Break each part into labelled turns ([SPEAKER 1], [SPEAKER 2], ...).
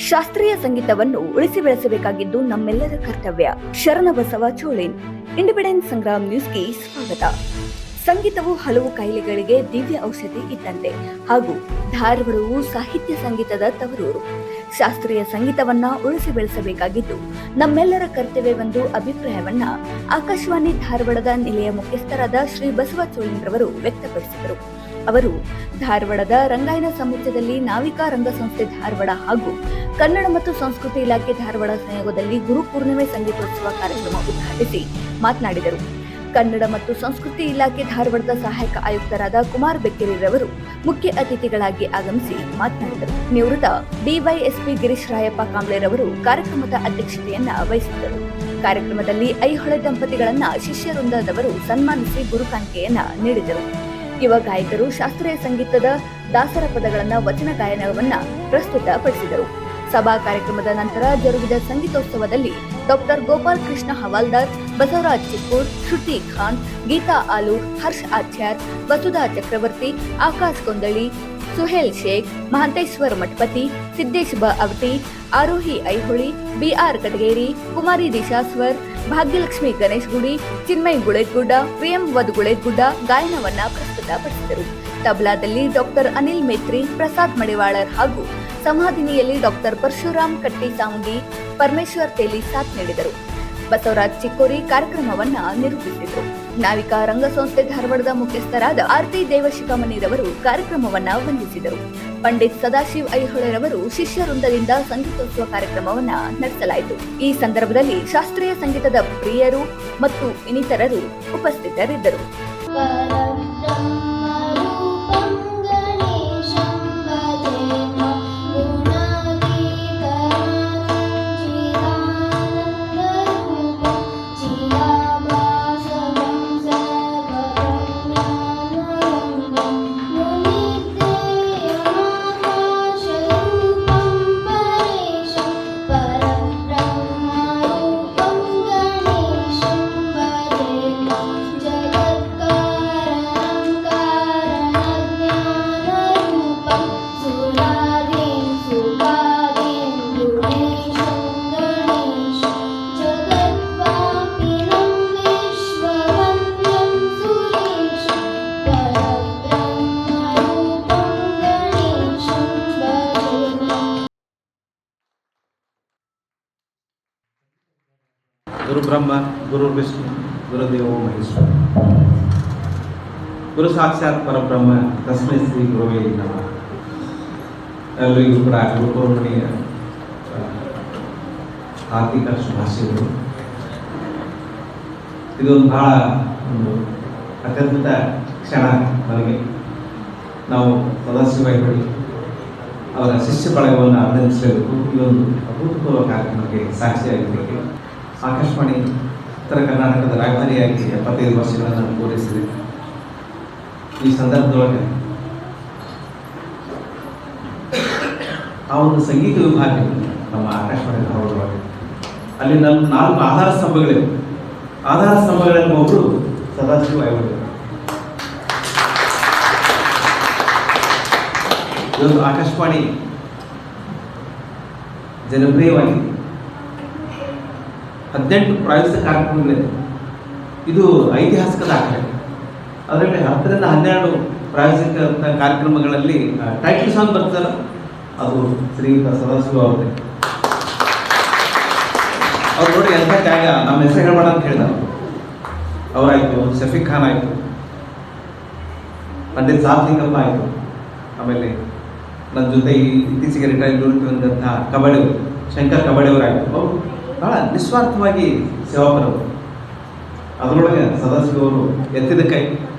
[SPEAKER 1] ಶಾಸ್ತ್ರೀಯ ಸಂಗೀತವನ್ನು ಉಳಿಸಿ ಬೆಳೆಸಬೇಕಾಗಿದ್ದು ನಮ್ಮೆಲ್ಲರ ಕರ್ತವ್ಯ. ಶರಣಬಸವ ಚೋಳಿನ್. ಇಂಡಿಪೆಂಡೆನ್ಸ್ ಸಂಗ್ರಾಮ್ ನ್ಯೂಸ್ಗೆ ಸ್ವಾಗತ. ಸಂಗೀತವು ಹಲವು ಕಾಯಿಲೆಗಳಿಗೆ ದಿವ್ಯ ಔಷಧಿ ಇದ್ದಂತೆ ಹಾಗೂ ಧಾರವಾಡವು ಸಾಹಿತ್ಯ ಸಂಗೀತದ ತವರೂರು. ಶಾಸ್ತ್ರೀಯ ಸಂಗೀತವನ್ನ ಉಳಿಸಿ ಬೆಳೆಸಬೇಕಾಗಿದ್ದು ನಮ್ಮೆಲ್ಲರ ಕರ್ತವ್ಯವೆಂದು ಅಭಿಪ್ರಾಯವನ್ನ ಆಕಾಶವಾಣಿ ಧಾರವಾಡದ ನಿಲಯ ಮುಖ್ಯಸ್ಥರಾದ ಶ್ರೀ ಬಸವ ಚೋಳಿನ್ ರವರು ವ್ಯಕ್ತಪಡಿಸಿದರು. ಅವರು ಧಾರವಾಡದ ರಂಗಾಯಣ ಸಮುಚ್ಚಯದಲ್ಲಿ ನಾವಿಕಾ ರಂಗ ಸಂಸ್ಥೆ ಧಾರವಾಡ ಹಾಗೂ ಕನ್ನಡ ಮತ್ತು ಸಂಸ್ಕೃತಿ ಇಲಾಖೆ ಧಾರವಾಡ ಸಂಯೋಗದಲ್ಲಿ ಗುರು ಪೂರ್ಣಿಮೆ ಸಂಗೀತೋತ್ಸವ ಕಾರ್ಯಕ್ರಮ ಉದ್ಘಾಟಿಸಿ ಮಾತನಾಡಿದರು. ಕನ್ನಡ ಮತ್ತು ಸಂಸ್ಕೃತಿ ಇಲಾಖೆ ಧಾರವಾಡದ ಸಹಾಯಕ ಆಯುಕ್ತರಾದ ಕುಮಾರ್ ಬೆಕ್ಕೇರಿರವರು ಮುಖ್ಯ ಅತಿಥಿಗಳಾಗಿ ಆಗಮಿಸಿ ಮಾತನಾಡಿದರು. ನಿವೃತ್ತ ಡಿವೈಎಸ್ಪಿ ಗಿರೀಶ್ ರಾಯಪ್ಪ ಕಾಂಬ್ಳೆರವರು ಕಾರ್ಯಕ್ರಮದ ಅಧ್ಯಕ್ಷತೆಯನ್ನ ವಹಿಸಿದ್ದರು. ಕಾರ್ಯಕ್ರಮದಲ್ಲಿ ಐಹೊಳೆ ದಂಪತಿಗಳನ್ನ ಶಿಷ್ಯ ವೃಂದದವರು ಸನ್ಮಾನಿಸಿ ಗುರುಕಾಣಿಕೆಯನ್ನ ನೀಡಿದರು. ಯುವ ಗಾಯಕರು ಶಾಸ್ತ್ರೀಯ ಸಂಗೀತದ ದಾಸರ ಪದಗಳನ್ನ ವಚನ ಗಾಯನವನ್ನ ಪ್ರಸ್ತುತಪಡಿಸಿದರು. ಸಭಾ ಕಾರ್ಯಕ್ರಮದ ನಂತರ ಜರುಗಿದ ಸಂಗೀತೋತ್ಸವದಲ್ಲಿ ಡಾಕ್ಟರ್ ಗೋಪಾಲ್ ಕೃಷ್ಣ ಹವಾಲ್ದಾರ್, ಬಸವರಾಜ್ ಚಿಕ್ಕೂರ್, ಶ್ರುತಿ ಖಾನ್, ಗೀತಾ ಆಲೂರ್, ಹರ್ಷ್ ಆಚಾರ್, ವಸುಧಾ ಚಕ್ರವರ್ತಿ, ಆಕಾಶ್ ಗೊಂದಳಿ, ಸುಹೇಲ್ ಶೇಖ್, ಮಹಂತೇಶ್ವರ್ ಮಠಪತಿ, ಸಿದ್ದೇಶ್ ಬ ಅವಟಿ, ಆರೋಹಿ ಐಹೊಳಿ, ಬಿಆರ್ ಕಟಗೇರಿ, ಕುಮಾರಿ ದಿಶಾಸ್ವರ್, ಭಾಗ್ಯಲಕ್ಷ್ಮಿ ಗಣೇಶ್ ಗುಡಿ, ಚಿನ್ಮಯ್ ಗುಳೇದ್ಗುಡ್ಡ, ವಿಎಂ ವದ್ ಗುಳೇದ್ಗುಡ್ಡ ಗಾಯನವನ್ನ ಪ್ರಸ್ತುತಪಡಿಸಿದರು. ತಬಲಾದಲ್ಲಿ ಡಾಕ್ಟರ್ ಅನಿಲ್ ಮೇತ್ರಿ, ಪ್ರಸಾದ್ ಮಡಿವಾಳರ್ ಹಾಗೂ ಸಂವಾದಿನಿಯಲ್ಲಿ ಡಾಕ್ಟರ್ ಪರಶುರಾಮ್ ಕಟ್ಟಿ ಸಾಮುಗಿ, ಪರಮೇಶ್ವರ್ ತೇಲಿ ಸಾಥ್ ನೀಡಿದರು. ಬಸವರಾಜ್ ಚಿಕ್ಕೋರಿ ಕಾರ್ಯಕ್ರಮವನ್ನ ನಿರೂಪಿಸಿದರು. ನಾವಿಕಾ ರಂಗ ಸಂಸ್ಥೆ ಧಾರವಾಡದ ಮುಖ್ಯಸ್ಥರಾದ ಆರ್ತಿ ದೇವಶಿಖಾಮಣಿರವರು ಕಾರ್ಯಕ್ರಮವನ್ನ ವಂದಿಸಿದರು. ಪಂಡಿತ್ ಸದಾಶಿವ್ ಐಹೊಳೆರವರು ಶಿಷ್ಯ ವೃಂದದಿಂದ ಸಂಗೀತೋತ್ಸವ ಕಾರ್ಯಕ್ರಮವನ್ನ ನಡೆಸಲಾಯಿತು. ಈ ಸಂದರ್ಭದಲ್ಲಿ ಶಾಸ್ತ್ರೀಯ ಸಂಗೀತದ ಪ್ರಿಯರು ಮತ್ತು ಇನ್ನಿತರರು ಉಪಸ್ಥಿತರಿದ್ದರು.
[SPEAKER 2] ಗುರು ಬ್ರಹ್ಮ, ಗುರು ವಿಷ್ಣು, ಗುರುದೇವೋ ಮಹೇಶ್ವರ. ಗುರು ಸಾಕ್ಷಾತ್ ಪರಬ್ರಹ್ಮ, ತಸ್ಮೈ ಶ್ರೀ ಗುರುವೇ ನಮಃ. ಎಲ್ಲರಿಗೂ ಕೂಡ ಗುರು ಪೂರ್ಣಿಮೆಯ ಆರ್ಥಿಕ ಶುಭಾಶಯಗಳು. ಇದೊಂದು ಬಹಳ ಒಂದು ಅತ್ಯದ್ಭುತ ಕ್ಷಣ ನನಗೆ. ನಾವು ಸದಾಶಿವ ಐಹೊಳೆ ಅವರ ಶಿಷ್ಯ ಬಳಗವನ್ನು ಅಭಿನಂದಿಸಬೇಕು. ಈ ಒಂದು ಅಭೂತಪೂರ್ವ ಕಾರ್ಯಕ್ರಮಕ್ಕೆ ಸಾಕ್ಷಿಯಾಗಿದ್ದಕ್ಕೆ ಆಕಾಶವಾಣಿ ಉತ್ತರ ಕರ್ನಾಟಕದ ರಾಯಭಾರಿಯಾಗಿ 75 ವರ್ಷಗಳನ್ನು ಪೂರೈಸಿದೆ. ಈ ಸಂದರ್ಭದೊಳಗೆ ಆ ಒಂದು ಸಂಗೀತ ವಿಭಾಗ ನಮ್ಮ ಆಕಾಶವಾಣಿ ಧಾರವಾಡದೊಳಗೆ ಅಲ್ಲಿ ನಮ್ಮ 4 ಆಧಾರ ಸ್ತಂಭಗಳಿವೆ. ಆಧಾರ ಸ್ತಂಭಗಳಲ್ಲಿ ಒಬ್ಬರು ಸದಾಶಿವ ಐಹೊಳೆ. ಇವತ್ತು ಆಕಾಶವಾಣಿ ಜನಪ್ರಿಯವಾಗಿದೆ. 18 ಪ್ರಾಯೋಜಿತ ಕಾರ್ಯಕ್ರಮಗಳಿದೆ. ಇದು ಐತಿಹಾಸಿಕ ದಾಖಲೆ. ಅದರಲ್ಲಿ 10 ರಿಂದ 12 ಪ್ರಾಯೋಜಿಕ ಕಾರ್ಯಕ್ರಮಗಳಲ್ಲಿ ಟೈಟಲ್ ಸಾಂಗ್ ಬರ್ತಾರ, ಅದು ಶ್ರೀಯುತ ಸದಾಶಿವ ಅವ್ರದ್ದೇ. ಅವ್ರು ನೋಡಿ ಎಂಥ ತ್ಯಾಗ. ನಮ್ಮ ಹೆಸರು ಹೇಳಬೇಡ ಅಂತ ಹೇಳಿದ ಅವರಾಯಿತು, ಶಫೀಕ್ ಖಾನ್ ಆಯಿತು, ಪಂಡಿತ್ ಸಾತ್ಲಿಂಗಪ್ಪ ಆಯಿತು, ಆಮೇಲೆ ನನ್ನ ಜೊತೆ ಇತ್ತೀಚೆಗೆ ರಿಟೈರ್ಡ್ ಬಂದಂಥ ಕಬಡ್ಡಿ ಶಂಕರ್ ಕಬಡ್ಡಿಯವರಾಯಿತು. ಅವರು ಬಹಳ ನಿಸ್ವಾರ್ಥವಾಗಿ ಸೇವಾಪರರು. ಅದರೊಳಗೆ ಸದಾಶಿವ ಅವರು ಎತ್ತಿದ ಕೈ.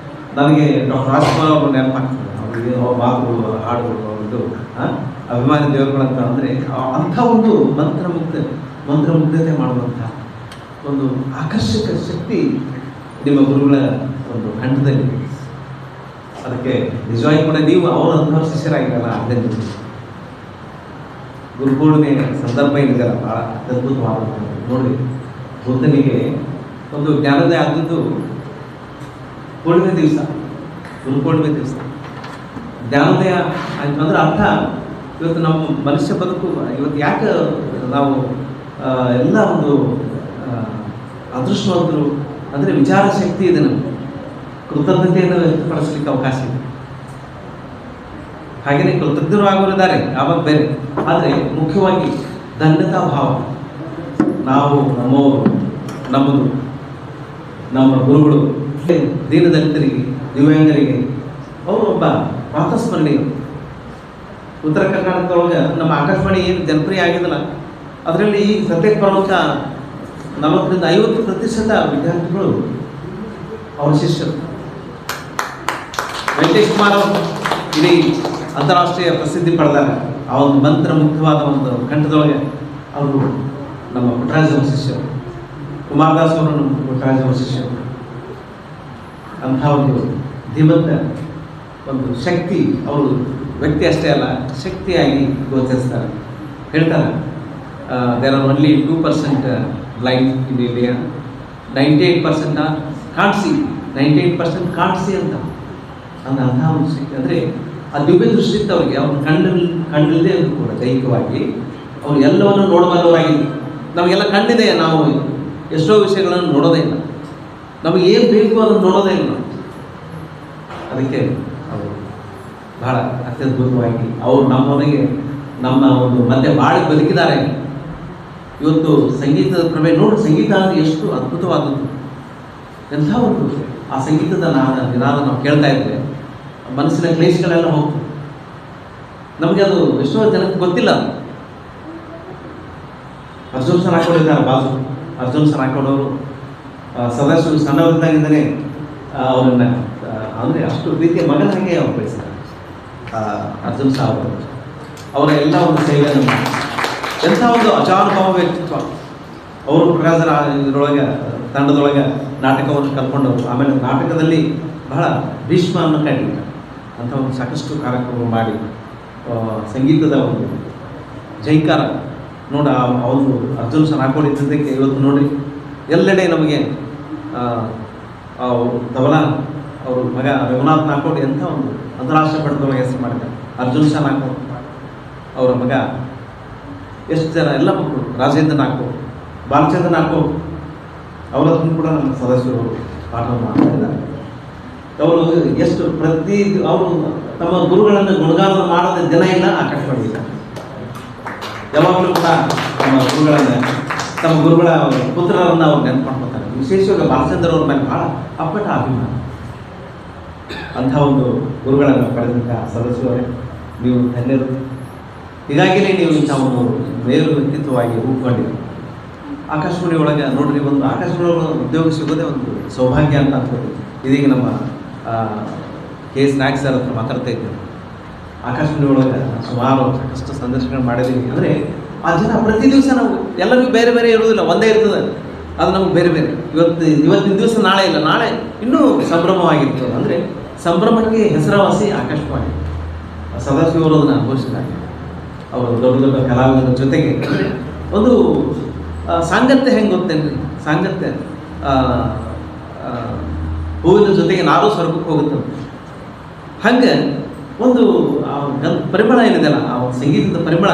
[SPEAKER 2] ನನಗೆ ಡಾಕ್ಟರ್ ರಾಜ್ಕುಮಾರ್ ಅವರು ನೆನಪಾಗ್ತದೆ. ಅವರಿಗೆ ಅವ್ರ ಮಾತುಗಳು, ಹಾಡುಗಳು, ಅವ್ರದ್ದು ಅಭಿಮಾನಿ ದೇವರುಗಳಂತ ಅಂದರೆ ಅಂಥ ಒಂದು ಮಂತ್ರಮುಗ್ಧತೆ ಮಾಡುವಂಥ ಒಂದು ಆಕರ್ಷಕ ಶಕ್ತಿ ನಿಮ್ಮ ಗುರುಗಳ ಒಂದು ಕಂಠದಲ್ಲಿ. ಅದಕ್ಕೆ ನಿಜವಾಗಿ ಕೂಡ ನೀವು ಅವರ ಅನುಭವ ಶಿಷ್ಯರಾಗಿರಲ್ಲ. ಅಭಿನಂದನೆ. ಗುರುಪೂರ್ಣಿಮೆ ಸಂದರ್ಭ ಏನಿದೆಯಲ್ಲ ಭಾಳ ಅದ್ಭುತವಾದ ನೋಡಿ. ಬುದ್ಧನಿಗೆ ಒಂದು ಜ್ಞಾನೋದಯ ಆದದ್ದು ಪೂರ್ಣಿಮೆ ದಿವಸ, ಗುರುಪೂರ್ಣಿಮೆ ದಿವಸ ಜ್ಞಾನೋದಯ ಆಯಿತು. ಅಂದ್ರೆ ಅರ್ಥ ಇವತ್ತು ನಮ್ಮ ಮನುಷ್ಯ ಬದುಕು ಇವತ್ತು ಯಾಕೆ ನಾವು ಎಲ್ಲ ಒಂದು ಅದೃಷ್ಟವಂತರು ಅಂದರೆ ವಿಚಾರ ಶಕ್ತಿ ಇದೆ ನಮಗೆ, ಕೃತಜ್ಞತೆಯನ್ನು ವ್ಯಕ್ತಪಡಿಸಲಿಕ್ಕೆ ಅವಕಾಶ ಇದೆ. ಹಾಗೆಯೇ ಕೃತಜ್ಞರು ಆಗೋರಿದ್ದಾರೆ ಆವಾಗ ಬೇರೆ, ಆದರೆ ಮುಖ್ಯವಾಗಿ ಧನ್ಯತಾ ಭಾವ. ನಾವು ನಮ್ಮವರು, ನಮ್ಮದು, ನಮ್ಮ ಗುರುಗಳು, ದೀನದಲಿತರಿಗೆ, ದಿವ್ಯಾಂಗರಿಗೆ ಅವರು ಒಬ್ಬ ಪ್ರಾತಸ್ಮರಣೀಯರು. ಉತ್ತರ ಕರ್ನಾಟಕದೊಳಗೆ ನಮ್ಮ ಆಕಾಶವಾಣಿ ಏನು ಜನಪ್ರಿಯ ಆಗಿದಲ್ಲ, ಅದರಲ್ಲಿ ಈ ಸತ್ಯ ಪ್ರಮುಖ 40-50% ವಿದ್ಯಾರ್ಥಿಗಳು ಅವರ ಶಿಷ್ಯರು. ವೆಂಕಟೇಶ್ ಕುಮಾರ್ ಅವರು ಇಡೀ ಅಂತಾರಾಷ್ಟ್ರೀಯ ಪ್ರಸಿದ್ಧಿ ಪಡೆದಾಗ ಆ ಒಂದು ಮಂತ್ರ ಮುಖ್ಯವಾದ ಒಂದು ಕಂಠದೊಳಗೆ ಅವರು ನಮ್ಮ ಪುಟ್ಟರಾಜ್ ಅವರ ಶಿಷ್ಯರು. ಕುಮಾರದಾಸ್ ಅವರು ನಮ್ಮ ಪುಟ್ಟರಾಜ್ ಅವರ ಶಿಷ್ಯರು. ಅಂಥ ಒಂದು ಧೀಮಂತ ಒಂದು ಶಕ್ತಿ ಅವರು, ವ್ಯಕ್ತಿ ಅಷ್ಟೇ ಅಲ್ಲ ಶಕ್ತಿಯಾಗಿ ಗೋಚರಿಸ್ತಾರೆ. ಹೇಳ್ತಾರೆ there are only 2% blind in India, 98% can't see, 98% can't see ಅಂತ ಅಂಥ ಒಂದು ಶಕ್ತಿ. ಅಂದರೆ ಆ ದಿವ್ಯ ದೃಷ್ಟಿ ಇತ್ತು ಅವರಿಗೆ. ಅವ್ರು ಕಣ್ಣಿಲ್ಲದೆ ಅಂದರೂ ಕೂಡ ದೈಹಿಕವಾಗಿ ಅವ್ರು ಎಲ್ಲವನ್ನು ನೋಡಬಲ್ಲವರಾಗಿದ್ದು. ನಮಗೆಲ್ಲ ಕಣ್ಣಿದೆ, ನಾವು ಎಷ್ಟೋ ವಿಷಯಗಳನ್ನು ನೋಡೋದೇ ಇಲ್ಲ, ನಮಗೆ ಏನು ಬೇಕು ಅದನ್ನು ನೋಡೋದೇ ಇಲ್ಲ. ಅದಕ್ಕೆ ಅವರು ಬಹಳ ಅತ್ಯದ್ಭುತವಾಗಿ ಅವರು ನಮ್ಮೊಳಗೆ ನಮ್ಮ ಒಂದು ಮಧ್ಯೆ ಬಾಳಿ ಬದುಕಿದ್ದಾರೆ. ಇವತ್ತು ಸಂಗೀತದ ಪ್ರಭೆ ನೋಡಿ, ಸಂಗೀತ ಅಂದರೆ ಎಷ್ಟು ಅದ್ಭುತವಾದದ್ದು, ಎಂಥ ಒಂದು ಆ ಸಂಗೀತದ ನಿನಾದ ನಾವು ಕೇಳ್ತಾ ಇದ್ದರೆ ಮನಸ್ಸಿನ ಕ್ಲೇಶಗಳೆಲ್ಲ ಹೋಗ್ತದೆ. ನಮಗೆ ಅದು ಎಷ್ಟೋ ಜನಕ್ಕೆ ಗೊತ್ತಿಲ್ಲ. ಅರ್ಜುನ್ ಸರ್ ಹಾಕೊಂಡಿದ್ದಾರೆ ಬಾಜು, ಅರ್ಜುನ್ ಸರ್ ಹಾಕೊಂಡವರು ಸದಸ್ಯರು ಸಣ್ಣವರಿದ್ದಾಗಿಂದಲೇ ಅವರನ್ನು ಅಂದರೆ ಅಷ್ಟು ರೀತಿಯ ಮಗನಾಗೆ ಅವ್ರು ಬೆಳೆಸಿದ್ದಾರೆ. ಅರ್ಜುನ್ ಸಾಹೇಬ್ ಅವರ ಎಲ್ಲ ಒಂದು ಸೇವೆಯನ್ನು, ಎಂಥ ಒಂದು ಅಜಾನುಭವ ವ್ಯಕ್ತಿತ್ವ. ಅವರು ಪ್ರಕಾಶರ ಇದರೊಳಗೆ ತಂಡದೊಳಗೆ ನಾಟಕವನ್ನು ಕಲ್ಕೊಂಡವರು. ಆಮೇಲೆ ನಾಟಕದಲ್ಲಿ ಬಹಳ ಭೀಷ್ಮ ಅನ್ನೋ ಕಂಡಿಲ್ಲ ಅಂಥ ಒಂದು ಸಾಕಷ್ಟು ಕಾರ್ಯಕ್ರಮ ಮಾಡಿ ಸಂಗೀತದ ಒಂದು ಜೈಕಾರ ನೋಡಿ ಅವರು ಅರ್ಜುನ್ ಸರ್ ಹಾಕೊಂಡಿದ್ದಕ್ಕೆ ಇವತ್ತು ನೋಡಿ ಎಲ್ಲೆಡೆ ನಮಗೆ ತಬಲಾ ಅವರು ಮಗ ರಘುನಾಥ್ ನಾಕೋಡ್ ಎಂಥ ಒಂದು ಅಂತಾರಾಷ್ಟ್ರೀಯ ಮಟ್ಟದೊಳಗೆ ಹೆಸರು ಮಾಡಿದ್ದಾರೆ. ಅರ್ಜುನ್ ಸರ್ ನಾಕೋಡ್ ಅವರ ಮಗ, ಎಷ್ಟು ಜನ ಎಲ್ಲ ಮಕ್ಕಳು, ರಾಜೇಂದ್ರ ನಾಕೋಡ್, ಬಾಲಚಂದ್ರ ನಾಕೋಡ್ ಅವರನ್ನು ಕೂಡ ನಮ್ಮ ಸದಸ್ಯರು ಪಾಠ ಮಾಡ್ತಿದ್ದಾರೆ. ಅವರು ಎಷ್ಟು ಅವರು ತಮ್ಮ ಗುರುಗಳನ್ನು ಗುಣಗಾನ ಮಾಡದ ದಿನ ಇಲ್ಲ ಆಕಾಶವಾಣಿ ಇಲ್ಲ. ಯಾವಾಗಲೂ ಕೂಡ ತಮ್ಮ ಗುರುಗಳ ಪುತ್ರರನ್ನು ಅವ್ರು ನೆನಪು ಮಾಡ್ಕೊತಾರೆ. ವಿಶೇಷವಾಗಿ ಬಾಲಚಂದ್ರ ಅವ್ರ ಮೇಲೆ ಭಾಳ ಅಪ್ಪಟ ಅಭಿಮಾನ. ಅಂಥ ಒಂದು ಗುರುಗಳನ್ನು ಪಡೆದಂಥ ಸದಸ್ಯರವರೇ ನೀವು ಧನ್ಯರು. ಹೀಗಾಗಿಯೇ ನೀವು ಇಂಥ ಒಂದು ಮೇರು ವ್ಯಕ್ತಿತ್ವವಾಗಿ ರೂಪುಗೊಂಡಿರಿ. ಆಕಾಶವಾಣಿ ಒಳಗೆ ನೋಡ್ರಿ, ಒಂದು ಆಕಾಶವಾಣಿ ಒಳಗೆ ಉದ್ಯೋಗ ಸಿಗೋದೇ ಒಂದು ಸೌಭಾಗ್ಯ ಅಂತ ಅನ್ಕೋತೀವಿ. ಇದೀಗ ನಮ್ಮ ಕೆ ಸ್ನಾಕ್ಸ್ ಸರ್ ಹತ್ರ ಮಾತಾಡ್ತಾ ಇದ್ದೇವೆ. ಆಕಾಶವಾಣಿ ಒಳಗೆ ಸುಮಾರು ಸಾಕಷ್ಟು ಸಂದರ್ಶನ ಮಾಡಿದ್ದೀವಿ. ಅಂದರೆ ಆ ಜನ ಪ್ರತಿ ದಿವಸ ನಾವು ಎಲ್ಲರಿಗೂ ಬೇರೆ ಬೇರೆ ಇರೋದಿಲ್ಲ, ಒಂದೇ ಇರ್ತದೆ, ಅದು ನಮಗೆ ಬೇರೆ ಬೇರೆ. ಇವತ್ತಿನ ದಿವಸ ನಾಳೆ ಇಲ್ಲ, ನಾಳೆ ಇನ್ನೂ ಸಂಭ್ರಮವಾಗಿರ್ತದೆ. ಅಂದರೆ ಸಂಭ್ರಮಕ್ಕೆ ಹೆಸರುವಾಸಿ ಆಕಾಶವಾಣಿ. ಸದಾಶಿವರು ಅದನ್ನು ಅನುಭವಿಸಿದ್ದಾರೆ. ಅವರು ದೊಡ್ಡ ದೊಡ್ಡ ಕಲಾವಿದರ ಜೊತೆಗೆ ಒಂದು ಸಾಂಗತ್ಯ ಹೆಂಗೆ ಗೊತ್ತೇನ್ರಿ, ಸಾಂಗತ್ಯ ಹೂವಿನ ಜೊತೆಗೆ ನಾರು ಸ್ವರ್ಗಕ್ಕೆ ಹೋಗುತ್ತೆ. ಹಂಗೆ ಒಂದು ಪರಿಮಳ ಏನಿದೆಯಲ್ಲ, ಆ ಸಂಗೀತದ ಪರಿಮಳ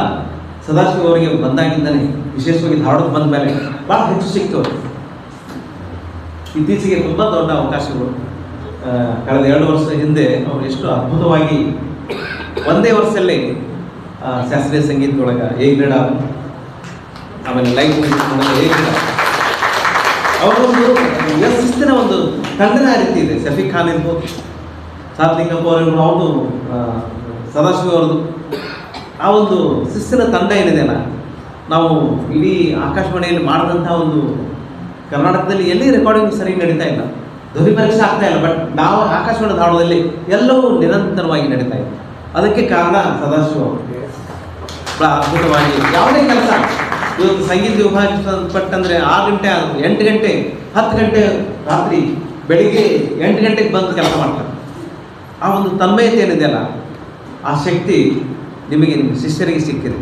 [SPEAKER 2] ಸದಾಶಿವ ಅವರಿಗೆ ಬಂದಾಗಿದ್ದಾನೆ. ವಿಶೇಷವಾಗಿ ಧಾರವಾಡಕ್ಕೆ ಬಂದ ಮೇಲೆ ಭಾಳ ಹೆಚ್ಚು ಸಿಕ್ತವ್ರು. ಇತ್ತೀಚೆಗೆ ತುಂಬ ದೊಡ್ಡ ಅವಕಾಶಗಳು. ಕಳೆದ 2 ವರ್ಷ ಹಿಂದೆ ಅವರು ಎಷ್ಟು ಅದ್ಭುತವಾಗಿ ಒಂದೇ ವರ್ಷದಲ್ಲೇ ಶಾಸ್ತ್ರೀಯ ಸಂಗೀತದೊಳಗೆ ಎ ಗ್ರೇಡ್ ಆದ, ಆಮೇಲೆ ಲೈಫ್ ಎ ಗ್ರೇಡ್. ಅವರೊಂದು ಶಿಸ್ತಿನ ಒಂದು ತಂಡದ ರೀತಿ ಇದೆ. ಶಫೀಕ್ ಖಾನ್ ಇರ್ಬೋದು, ಸಾತ್ಲಿಂಗಪ್ಪ ಅವರಿರ್ಬೋದು, ಅವ್ರದ್ದು ಸದಾಶಿವ ಅವ್ರದ್ದು ಆ ಒಂದು ಶಿಸ್ತಿನ ತಂಡ ಏನಿದೆಯಲ್ಲ, ನಾವು ಇಡೀ ಆಕಾಶವಾಣಿಯಲ್ಲಿ ಮಾಡಿದಂಥ ಒಂದು ಕರ್ನಾಟಕದಲ್ಲಿ ಎಲ್ಲಿ ರೆಕಾರ್ಡಿಂಗ್ ಸರಿ ನಡೀತಾ ಇಲ್ಲ, ಧ್ವನಿ ಪರೀಕ್ಷೆ ಆಗ್ತಾ ಇಲ್ಲ. ಬಟ್ ನಾವು ಆಕಾಶವಾಣಿ ಧಾರವಾಡದಲ್ಲಿ ಎಲ್ಲವೂ ನಿರಂತರವಾಗಿ ನಡೀತಾ ಇದೆ. ಅದಕ್ಕೆ ಕಾರಣ ಸದಾಶಿವ ಅವರು. ಭಾಳ ಅದ್ಭುತವಾಗಿ ಯಾವುದೇ ಕೆಲಸ, ಇವತ್ತು ಸಂಗೀತ ವಿಭಾಗಕ್ಕೆ ಸಂಬಂಧಪಟ್ಟಂದರೆ 6 ಗಂಟೆ, 8 ಗಂಟೆ, 10 ಗಂಟೆ ರಾತ್ರಿ, ಬೆಳಿಗ್ಗೆ 8 ಗಂಟೆಗೆ ಬಂದು ಕೆಲಸ ಮಾಡ್ತಾರೆ. ಆ ಒಂದು ತನ್ಮಯತೆ ಏನಿದೆಯಲ್ಲ, ಆ ಶಕ್ತಿ ನಿಮಗೆ ನಿಮ್ಮ ಶಿಷ್ಯರಿಗೆ ಸಿಕ್ಕಿದೆ.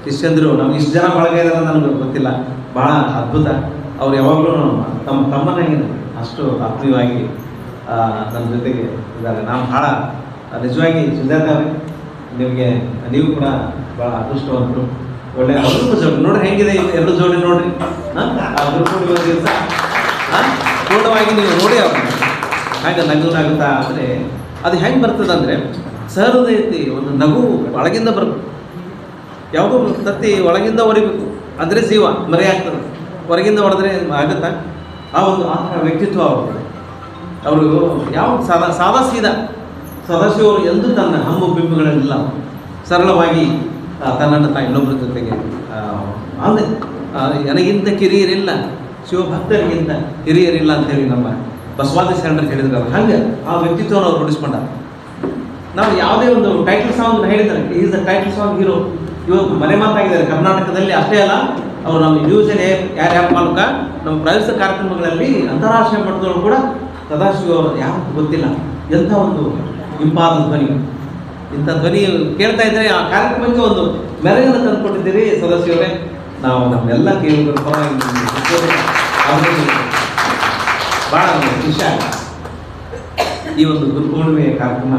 [SPEAKER 2] ಶಿಷ್ಯಂದರು ನಮ್ಗೆ ಇಷ್ಟು ಜನ ಬಳಗ ಇದ್ದಾರೆ ನನಗೆ ಗೊತ್ತಿಲ್ಲ, ಭಾಳ ಅದ್ಭುತ. ಅವ್ರು ಯಾವಾಗಲೂ ತಮ್ಮನಾಗಿ ಅಷ್ಟು ಆತ್ಮೀಯವಾಗಿ ನನ್ನ ಜೊತೆಗೆ ಇದ್ದಾರೆ. ನಾನು ಭಾಳ ನಿಜವಾಗಿ ಸುಜಾತ ನಿಮಗೆ ನೀವು ಕೂಡ ಭಾಳ ಅದೃಷ್ಟವಂತರು. ಒಳ್ಳೆ ಅಪರೂಪ ಜೋಡಿ ನೋಡ್ರಿ, ಹೆಂಗಿದೆ ಇದು ಎರಡು ಜೋಡಿ ನೋಡ್ರಿ. ಗುರುಪೂರ್ಣಿಮೆ ದಿವಸ ಪೂರ್ಣವಾಗಿ ನೀವು ನೋಡಿ ಅವ್ರನ್ನ ಹಾಗೆ ನಗುತ್ತಾ. ಅಂದರೆ ಅದು ಹೆಂಗೆ ಬರ್ತದೆ ಅಂದರೆ ಸಹೃದಯತೆ, ಒಂದು ನಗು ಒಳಗಿಂದ ಬರಬೇಕು. ಯಾವುದೋ ತತ್ತಿ ಒಳಗಿಂದ ಹೊಡಿಬೇಕು, ಅಂದರೆ ಜೀವ ಮರೆ ಆಗ್ತದೆ. ಹೊರಗಿಂದ ಹೊಡೆದ್ರೆ ಆಗುತ್ತಾ? ಆ ಥರ ವ್ಯಕ್ತಿತ್ವ ಅವರು ಯಾವ ಸಾದಾ ಸೀದಾ ಸದಾಶಿವರು ಎಂದು ತನ್ನ ಹಮ್ಮು ಬಿಂಬುಗಳೆಲ್ಲ ಸರಳವಾಗಿ ತನ್ನನ್ನು ಇನ್ನೊಬ್ಬರ ಜೊತೆಗೆ ಅಂದರೆ ನನಗಿಂತ ಕಿರಿಯರಿಲ್ಲ, ಶಿವಭಕ್ತರಿಗಿಂತ ಹಿರಿಯರಿಲ್ಲ ಅಂತೇಳಿ ನಮ್ಮ ಬಸವಾದಿ ಶರಣರು ಹೇಳಿದ್ರು. ಹಾಗೆ ಆ ವ್ಯಕ್ತಿತ್ವವನ್ನು ಅವ್ರು ರೂಢಿಸ್ಕೊಂಡ. ನಾವು ಯಾವುದೇ ಒಂದು ಟೈಟಲ್ ಸಾಂಗ್ ಹೇಳಿದ್ದಾರೆ, is the title song hero. ಇವತ್ತು ಮನೆ ಮಾತಾಗಿದ್ದಾರೆ ಕರ್ನಾಟಕದಲ್ಲಿ. ಅಷ್ಟೇ ಅಲ್ಲ, ಅವರು ನಮ್ಮ ನ್ಯೂಸಲ್ಲಿ ಯಾರ್ಯಾವ ಮೂಲಕ ನಮ್ಮ ಪ್ರವೇಶ ಕಾರ್ಯಕ್ರಮಗಳಲ್ಲಿ ಅಂತಾರಾಷ್ಟ್ರೀಯ ಮಟ್ಟದವರು ಕೂಡ ಸದಾಶಿವ ಅವರು ಯಾವತ್ತೂ ಗೊತ್ತಿಲ್ಲ. ಎಂಥ ಒಂದು ಇಂಪಾದ ಧ್ವನಿ, ಇಂಥ ಧ್ವನಿ ಕೇಳ್ತಾ ಇದ್ದರೆ ಆ ಕಾರ್ಯಕ್ರಮಕ್ಕೆ ಒಂದು ಮೆರಗನ್ನು ತಂದುಕೊಟ್ಟಿದ್ದೀರಿ ಸದಾಶಿವರೇ. ನಾವು ನಮ್ಮೆಲ್ಲ ಕೇಳಿದ್ರು ಭಾಳ ಖುಷಿ ಆಗ ಈ ಒಂದು ಗುರುಪೂರ್ಣಿಮೆಯ ಕಾರ್ಯಕ್ರಮ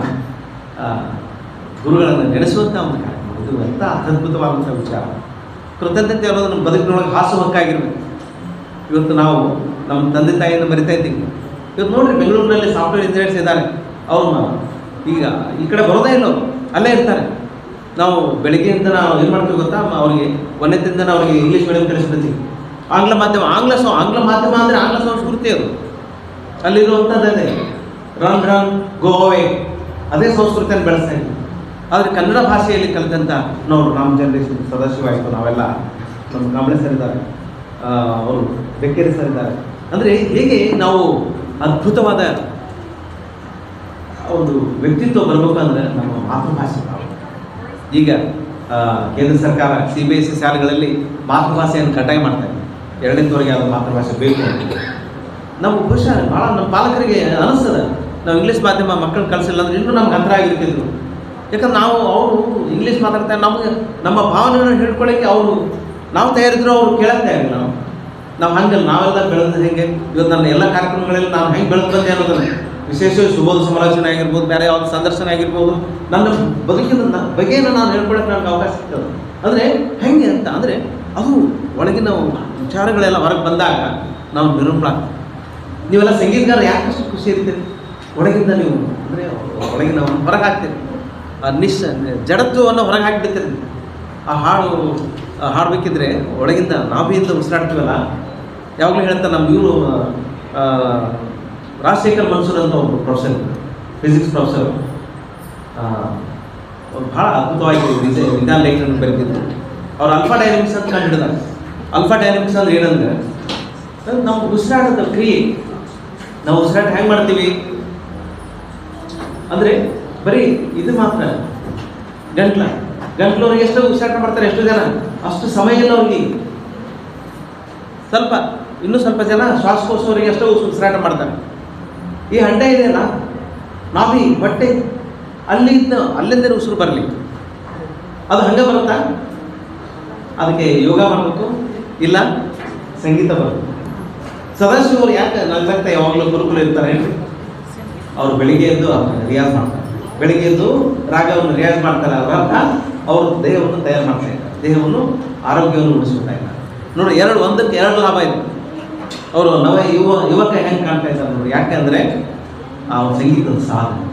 [SPEAKER 2] ಗುರುಗಳನ್ನು ನೆನೆಸುವಂಥ ಒಂದು ಕಾರ್ಯಕ್ರಮ. ಇದು ಎಂಥ ಅದ್ಭುತವಾದಂಥ ವಿಚಾರ. ಕೃತಜ್ಞತೆ ಅನ್ನೋದು ನಮ್ಮ ಬದುಕಿನೊಳಗೆ ಹಾಸು ಹಕ್ಕಾಗಿರ್ಬೇಕು. ಇವತ್ತು ನಾವು ನಮ್ಮ ತಂದೆ ತಾಯಿಯನ್ನು ಮರಿತಾ ಇದ್ದೀವಿ. ಇವತ್ತು ನೋಡಿರಿ, ಬೆಂಗಳೂರಿನಲ್ಲಿ ಸಾಫ್ಟ್ವೇರ್ ಇಂಜಿನಿಯರ್ಸ್ ಇದ್ದಾರೆ. ಅವ್ರು ಈಗ ಈ ಕಡೆ ಬರೋದೇ ಇಲ್ಲ, ಅವರು ಅಲ್ಲೇ ಇರ್ತಾರೆ. ನಾವು ಬೆಳಿಗ್ಗೆಯಿಂದ ನಾವು ಏನು ಮಾಡ್ತೀವಿ ಗೊತ್ತಾ, ಅವ್ರಿಗೆ ಒಂದನೇದಿಂದ ಅವ್ರಿಗೆ ಇಂಗ್ಲೀಷ್ ಮೀಡಿಯಂ ಕಲಿಸ್ಬಿಡ್ತೀವಿ. ಆಂಗ್ಲ ಮಾಧ್ಯಮ ಅಂದರೆ ಆಂಗ್ಲ ಸಂಸ್ಕೃತಿ ಅದು. ಅಲ್ಲಿರುವಂಥದ್ದೇ ರನ್ ಗೋ ಅವೇ, ಅದೇ ಸಂಸ್ಕೃತಿಯನ್ನು ಬೆಳೆಸ್ತಾ ಇದ್ದೀವಿ. ಆದರೆ ಕನ್ನಡ ಭಾಷೆಯಲ್ಲಿ ಕಲಿತಂಥ ನಾವು ನಮ್ಮ ಜನರೇಷನ್ ಸದಾಶಿವ ಆಯಿತು, ನಾವೆಲ್ಲ ನಮ್ಮ ಕಾಂಬಳೆ ಸರ್ ಇದ್ದಾರೆ, ಅವರು ಬೆಕ್ಕೇರಿ ಸರ್ ಇದ್ದಾರೆ. ಅಂದರೆ ಹೇಗೆ ನಾವು ಅದ್ಭುತವಾದ ಒಂದು ವ್ಯಕ್ತಿತ್ವ ಬರಬೇಕಂದ್ರೆ ನಮ್ಮ ಮಾತೃಭಾಷೆ. ಈಗ ಕೇಂದ್ರ ಸರ್ಕಾರ CBSE ಶಾಲೆಗಳಲ್ಲಿ ಮಾತೃಭಾಷೆಯನ್ನು ಕಡ್ಡಾಯ ಮಾಡ್ತಾರೆ. 2ನೇ ತವರೆಗೆ ಅದು ಮಾತೃಭಾಷೆ ಬೇಕು ಅಂತ. ನಾವು ಬಹುಶಃ ಭಾಳ ನಮ್ಮ ಪಾಲಕರಿಗೆ ಅನಿಸ್ತದೆ, ನಾವು ಇಂಗ್ಲೀಷ್ ಮಾಧ್ಯಮ ಮಕ್ಕಳು ಕಳಿಸಿಲ್ಲ ಅಂದ್ರೆ ಇನ್ನೂ ನಮ್ಗೆ ಅಂತರ ಆಗಿರ್ತಿದ್ರು. ಯಾಕಂದ್ರೆ ಅವರು ಇಂಗ್ಲೀಷ್ ಮಾತಾಡ್ತಾರೆ, ನಮಗೆ ನಮ್ಮ ಭಾವನೆಯನ್ನು ಹೇಳ್ಕೊಳ್ಳೋಕ್ಕೆ ನಾವು ತಯಾರಿದ್ರು, ಅವ್ರು ಕೇಳೋಕ್ಕೆ ಆಗಿಲ್ಲ. ನಾವು ಹಂಗಲ್ಲ, ನಾವೆಲ್ಲ ಬೆಳೆದ ಹೆಂಗೆ ಇವತ್ತು ನನ್ನ ಎಲ್ಲ ಕಾರ್ಯಕ್ರಮಗಳಲ್ಲಿ ನಾನು ಹೆಂಗೆ ಬೆಳೆದು ಬಂದೆ ಅನ್ನೋದನ್ನು, ವಿಶೇಷವಾಗಿ ಸುಬೋಧ ಸಮಾಲೋಚನೆ ಆಗಿರ್ಬೋದು, ಬೇರೆ ಯಾವ್ದು ಸಂದರ್ಶನ ಆಗಿರ್ಬೋದು, ನನ್ನ ಬದುಕಿನ ಬಗೆಯನ್ನು ನಾನು ಹೇಳ್ಕೊಳ್ಳೋಕೆ ನನಗೆ ಅವಕಾಶ ಸಿಗ್ತದೆ. ಅಂದರೆ ಹೆಂಗೆ ಅಂತ ಅಂದರೆ ಅದು ಒಳಗಿನ ವಿಚಾರಗಳೆಲ್ಲ ಹೊರಗೆ ಬಂದಾಗ ನಾವು ನಿರೂಪಣೆ. ನೀವೆಲ್ಲ ಸಂಗೀತಗಾರ ಯಾಕಷ್ಟು ಖುಷಿ ಇರ್ತೀರಿ? ಒಳಗಿಂದ ನೀವು ಅಂದರೆ ಒಳಗಿನ ಹೊರಗೆ ಹಾಕ್ತೀರಿ, ಆ ಜಡತ್ವವನ್ನು ಹೊರಗೆ ಹಾಕಿಬಿಡ್ತೀರಿ. ಆ ಹಾಡಬೇಕಿದ್ರೆ ಒಳಗಿಂದ ನಾಭಿಯಿಂದ ಉಸಿರಾಡ್ತೀವಲ್ಲ. ಯಾವಾಗಲೂ ಹೇಳ್ತಾರೆ ನಮ್ಮ ಇವರು ರಾಜಶೇಖರ್ ಮನ್ಸೂರ್ ಅಂತ ಒಬ್ಬರು ಪ್ರೊಫೆಸರ್, ಫಿಸಿಕ್ಸ್ ಪ್ರೊಫೆಸರ್, ಭಾಳ ಅದ್ಭುತವಾಗಿ ವಿಜ್ಞಾನ ಲೇಖನ ಬರೆದಿದ್ರು. ಅವ್ರು ಅಲ್ಫಾ ಡೈನಮಿಕ್ಸ್ ಅಂತ ಕಂಡು ಹಿಡಿದಾರೆ. ಅಲ್ಫಾ ಡೈನಮಿಕ್ಸ್ ಅಂದ್ರೆ ಏನಂದ್ರೆ ನಾವು ಉಸಿರಾಟದ ಕ್ರಿಯೆ. ನಾವು ಉಸಿರಾಟ ಹೆಂಗೆ ಮಾಡ್ತೀವಿ ಅಂದರೆ ಬರೀ ಇದು ಮಾತ್ರ ಗಂಟ್ಲವ್ರಿಗೆ ಎಷ್ಟು ಉಸಿರಾಟ ಮಾಡ್ತಾರೆ, ಎಷ್ಟು ಜನ ಅಷ್ಟು ಸಮಯ ಇಲ್ಲ ಅವ್ರಿಗೆ. ಇನ್ನೂ ಸ್ವಲ್ಪ ಜನ ಶ್ವಾಸಕೋಶವರಿಗೆ ಎಷ್ಟೋ ಉಸಿರಾಟ ಮಾಡ್ತಾರೆ. ಈ ಹಂಡೆ ಇದೆಯಲ್ಲ, ನಾಭಿ ಹೊಟ್ಟೆ, ಅಲ್ಲಿಂದ ಉಸಿರು ಬರಲಿ. ಅದು ಹಂಗೆ ಬರುತ್ತಾ? ಅದಕ್ಕೆ ಯೋಗ ಮಾಡಬೇಕು, ಇಲ್ಲ ಸಂಗೀತ ಬರಬೇಕು. ಸದಾಶಿವರು ಯಾಕೆ ನಗ್ನಗ್ತಾ ಯಾವಾಗಲೂ ಗುರುಕುಲ ಇರ್ತಾರೆ ಹೇಳಿ? ಅವರು ಬೆಳಿಗ್ಗೆ ಎದ್ದು ರಿಯಾಜ್ ಮಾಡ್ತಾರೆ, ಬೆಳಿಗ್ಗೆ ಎದ್ದು ರಾಗವನ್ನು ರಿಯಾಜ್ ಮಾಡ್ತಾರೆ. ಅದರ ಅರ್ಥ ಅವರು ದೇಹವನ್ನು ತಯಾರು ಮಾಡ್ತಾ ಇದ್ದಾರೆ, ದೇಹವನ್ನು ಆರೋಗ್ಯವನ್ನು ಉಳಿಸ್ಕೊತಾ ಇದ್ದಾರೆ. ನೋಡಿ, ಒಂದಕ್ಕೆ ಎರಡು ಲಾಭ ಇದೆ. ಅವರು ಯುವಕ ಹೆಂಗೆ ಕಾಣ್ತಾ ಇದ್ದಾರೆ ನೋಡಿ. ಯಾಕೆ ಅಂದರೆ ಆ ಸಂಗೀತದ ಸಾಧನೆ,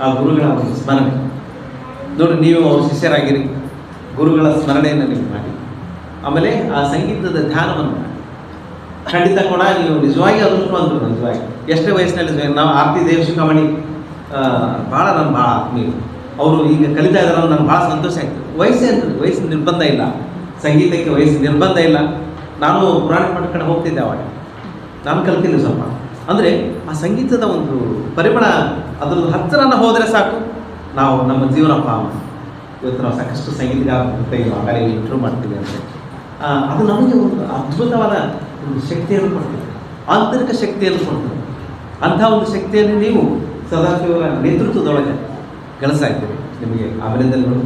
[SPEAKER 2] ಆ ಗುರುಗಳ ಸ್ಮರಣೆ. ನೋಡಿ, ನೀವು ಅವ್ರ ಶಿಷ್ಯರಾಗಿರಿ, ಗುರುಗಳ ಸ್ಮರಣೆಯನ್ನು ನೀವು ಮಾಡಿ, ಆಮೇಲೆ ಆ ಸಂಗೀತದ ಧ್ಯಾನವನ್ನು ಖಂಡಿತ ಕೂಡ ನೀವು ನಿಜವಾಗಿ ಅದೃಷ್ಟವಂತರು. ನಿಜವಾಗಿ ಎಷ್ಟೇ ವಯಸ್ಸಿನಲ್ಲಿ ನಾವು ಆರತಿ ದೇವಶಿಖಾಮಣಿ ಭಾಳ ಆತ್ಮೀಯ. ಅವರು ಈಗ ಕಲಿತಾ ಇದ್ದಾರೆ, ನನಗೆ ಭಾಳ ಸಂತೋಷ ಆಯಿತು. ವಯಸ್ಸು ನಿರ್ಬಂಧ ಇಲ್ಲ, ಸಂಗೀತಕ್ಕೆ ವಯಸ್ಸು ನಿರ್ಬಂಧ ಇಲ್ಲ. ನಾನು ಪುರಾಣ ಮಠದ ಕಡೆ ಹೋಗ್ತಿದ್ದೆ ಅವಾಗ, ನಾನು ಕಲ್ತೀನಿ ಸ್ವಲ್ಪ. ಅಂದರೆ ಆ ಸಂಗೀತದ ಒಂದು ಪರಿಮಳ, ಅದ್ರದ್ದು ಹತ್ತಿರನ ಹೋದರೆ ಸಾಕು, ನಾವು ನಮ್ಮ ಜೀವನಪ್ಪ. ಇವತ್ತು ನಾವು ಸಾಕಷ್ಟು ಸಂಗೀತಗಾರ ಜೊತೆಗೆ ಆಗಲೇ ಇಂಟ್ರೂ ಮಾಡ್ತೀವಿ ಅಂದರೆ ಅದು ನಮಗೆ ಒಂದು ಅದ್ಭುತವಾದ ಒಂದು ಶಕ್ತಿಯನ್ನು ಕೊಡ್ತೀವಿ, ಆಂತರಿಕ ಶಕ್ತಿಯನ್ನು ಕೊಡ್ತೀವಿ. ಅಂಥ ಒಂದು ಶಕ್ತಿಯನ್ನು ನೀವು ಸದಾಶಿವರ ನೇತೃತ್ವದೊಳಗೆ ಗಳಿಸ್ತಾ ಇದ್ದೀರಿ. ನಿಮಗೆ ಅಭಿನಂದನೆಗಳು.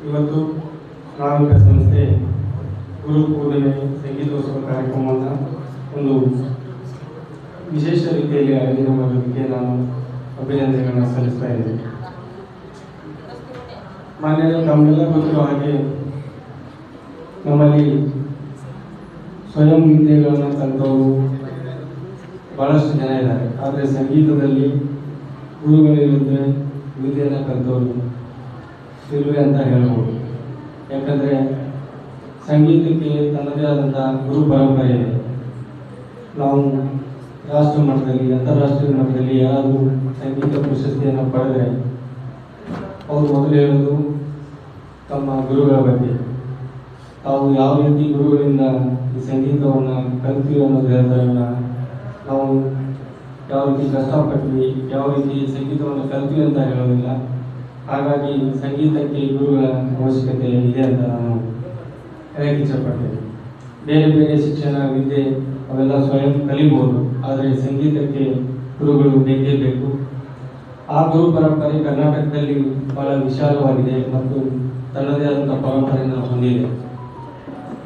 [SPEAKER 3] ಇವತ್ತು ನಾವಿಕ ಸಂಸ್ಥೆ ಗುರು ಪೂರ್ಣಿಮೆ ಸಂಗೀತೋತ್ಸವ ಕಾರ್ಯಕ್ರಮವನ್ನು ಒಂದು ವಿಶೇಷ ರೀತಿಯಲ್ಲಿ ಆಯೋಜನೆ ಮಾಡೋದಕ್ಕೆ ನಾನು ಅಭಿನಂದನೆಗಳನ್ನು ಸಲ್ಲಿಸ್ತಾ ಇದ್ದೇನೆ. ಮಾನ್ಯ ನಮಗೆಲ್ಲ ಗೊತ್ತಿರೋ ಹಾಗೆ ನಮ್ಮಲ್ಲಿ ಸ್ವಯಂ ವಿದ್ಯೆಗಳನ್ನು ಕಲಿತವರು ಭಾಳಷ್ಟು ಜನ ಇದ್ದಾರೆ. ಆದರೆ ಸಂಗೀತದಲ್ಲಿ ಗುರುಗಳಿಲ್ಲದೆ ವಿದ್ಯೆಯನ್ನು ಕಲಿತವರು ಇರುವೆ ಅಂತ ಹೇಳ್ಬೋದು. ಯಾಕಂದರೆ ಸಂಗೀತಕ್ಕೆ ತನ್ನದೇ ಆದಂಥ ಗುರು ಪರಂಪರೆ ಇದೆ. ನಾವು ರಾಷ್ಟ್ರ ಮಟ್ಟದಲ್ಲಿ ಅಂತಾರಾಷ್ಟ್ರೀಯ ಮಟ್ಟದಲ್ಲಿ ಯಾರಾದರೂ ಸಂಗೀತ ಪ್ರಶಸ್ತಿಯನ್ನು ಪಡೆದರೆ ಅವರು ಮೊದಲು ಹೇಳೋದು ತಮ್ಮ ಗುರುಗಳ ಬಗ್ಗೆ, ತಾವು ಯಾವ ರೀತಿ ಗುರುಗಳಿಂದ ಈ ಸಂಗೀತವನ್ನು ಕಲಿತೀವಿ ಅನ್ನೋದನ್ನು, ನಾವು ಯಾವ ರೀತಿ ಕಷ್ಟಪಟ್ವಿ, ಯಾವ ರೀತಿ ಸಂಗೀತವನ್ನು ಕಲಿತೀವಿ ಅಂತ ಹೇಳೋದಿಲ್ಲ. ಹಾಗಾಗಿ ಸಂಗೀತಕ್ಕೆ ಗುರುಗಳ ಅವಶ್ಯಕತೆ ಇದೆ ಅಂತ ನಾನು ಹೇಳಕ್ಕೆ ಇಷ್ಟಪಡ್ತೇನೆ. ಬೇರೆ ಬೇರೆ ಶಿಕ್ಷಣ ವಿದ್ಯೆ ಅವೆಲ್ಲ ಸ್ವಯಂ ಕಲಿಬೋದು, ಆದರೆ ಸಂಗೀತಕ್ಕೆ ಗುರುಗಳು ಬೇಕೇ ಬೇಕು. ಆ ಗುರು ಪರಂಪರೆ ಕರ್ನಾಟಕದಲ್ಲಿ ಬಹಳ ವಿಶಾಲವಾಗಿದೆ ಮತ್ತು ತನ್ನದೇ ಆದಂಥ ಪರಂಪರೆಯನ್ನು ಹೊಂದಿದೆ.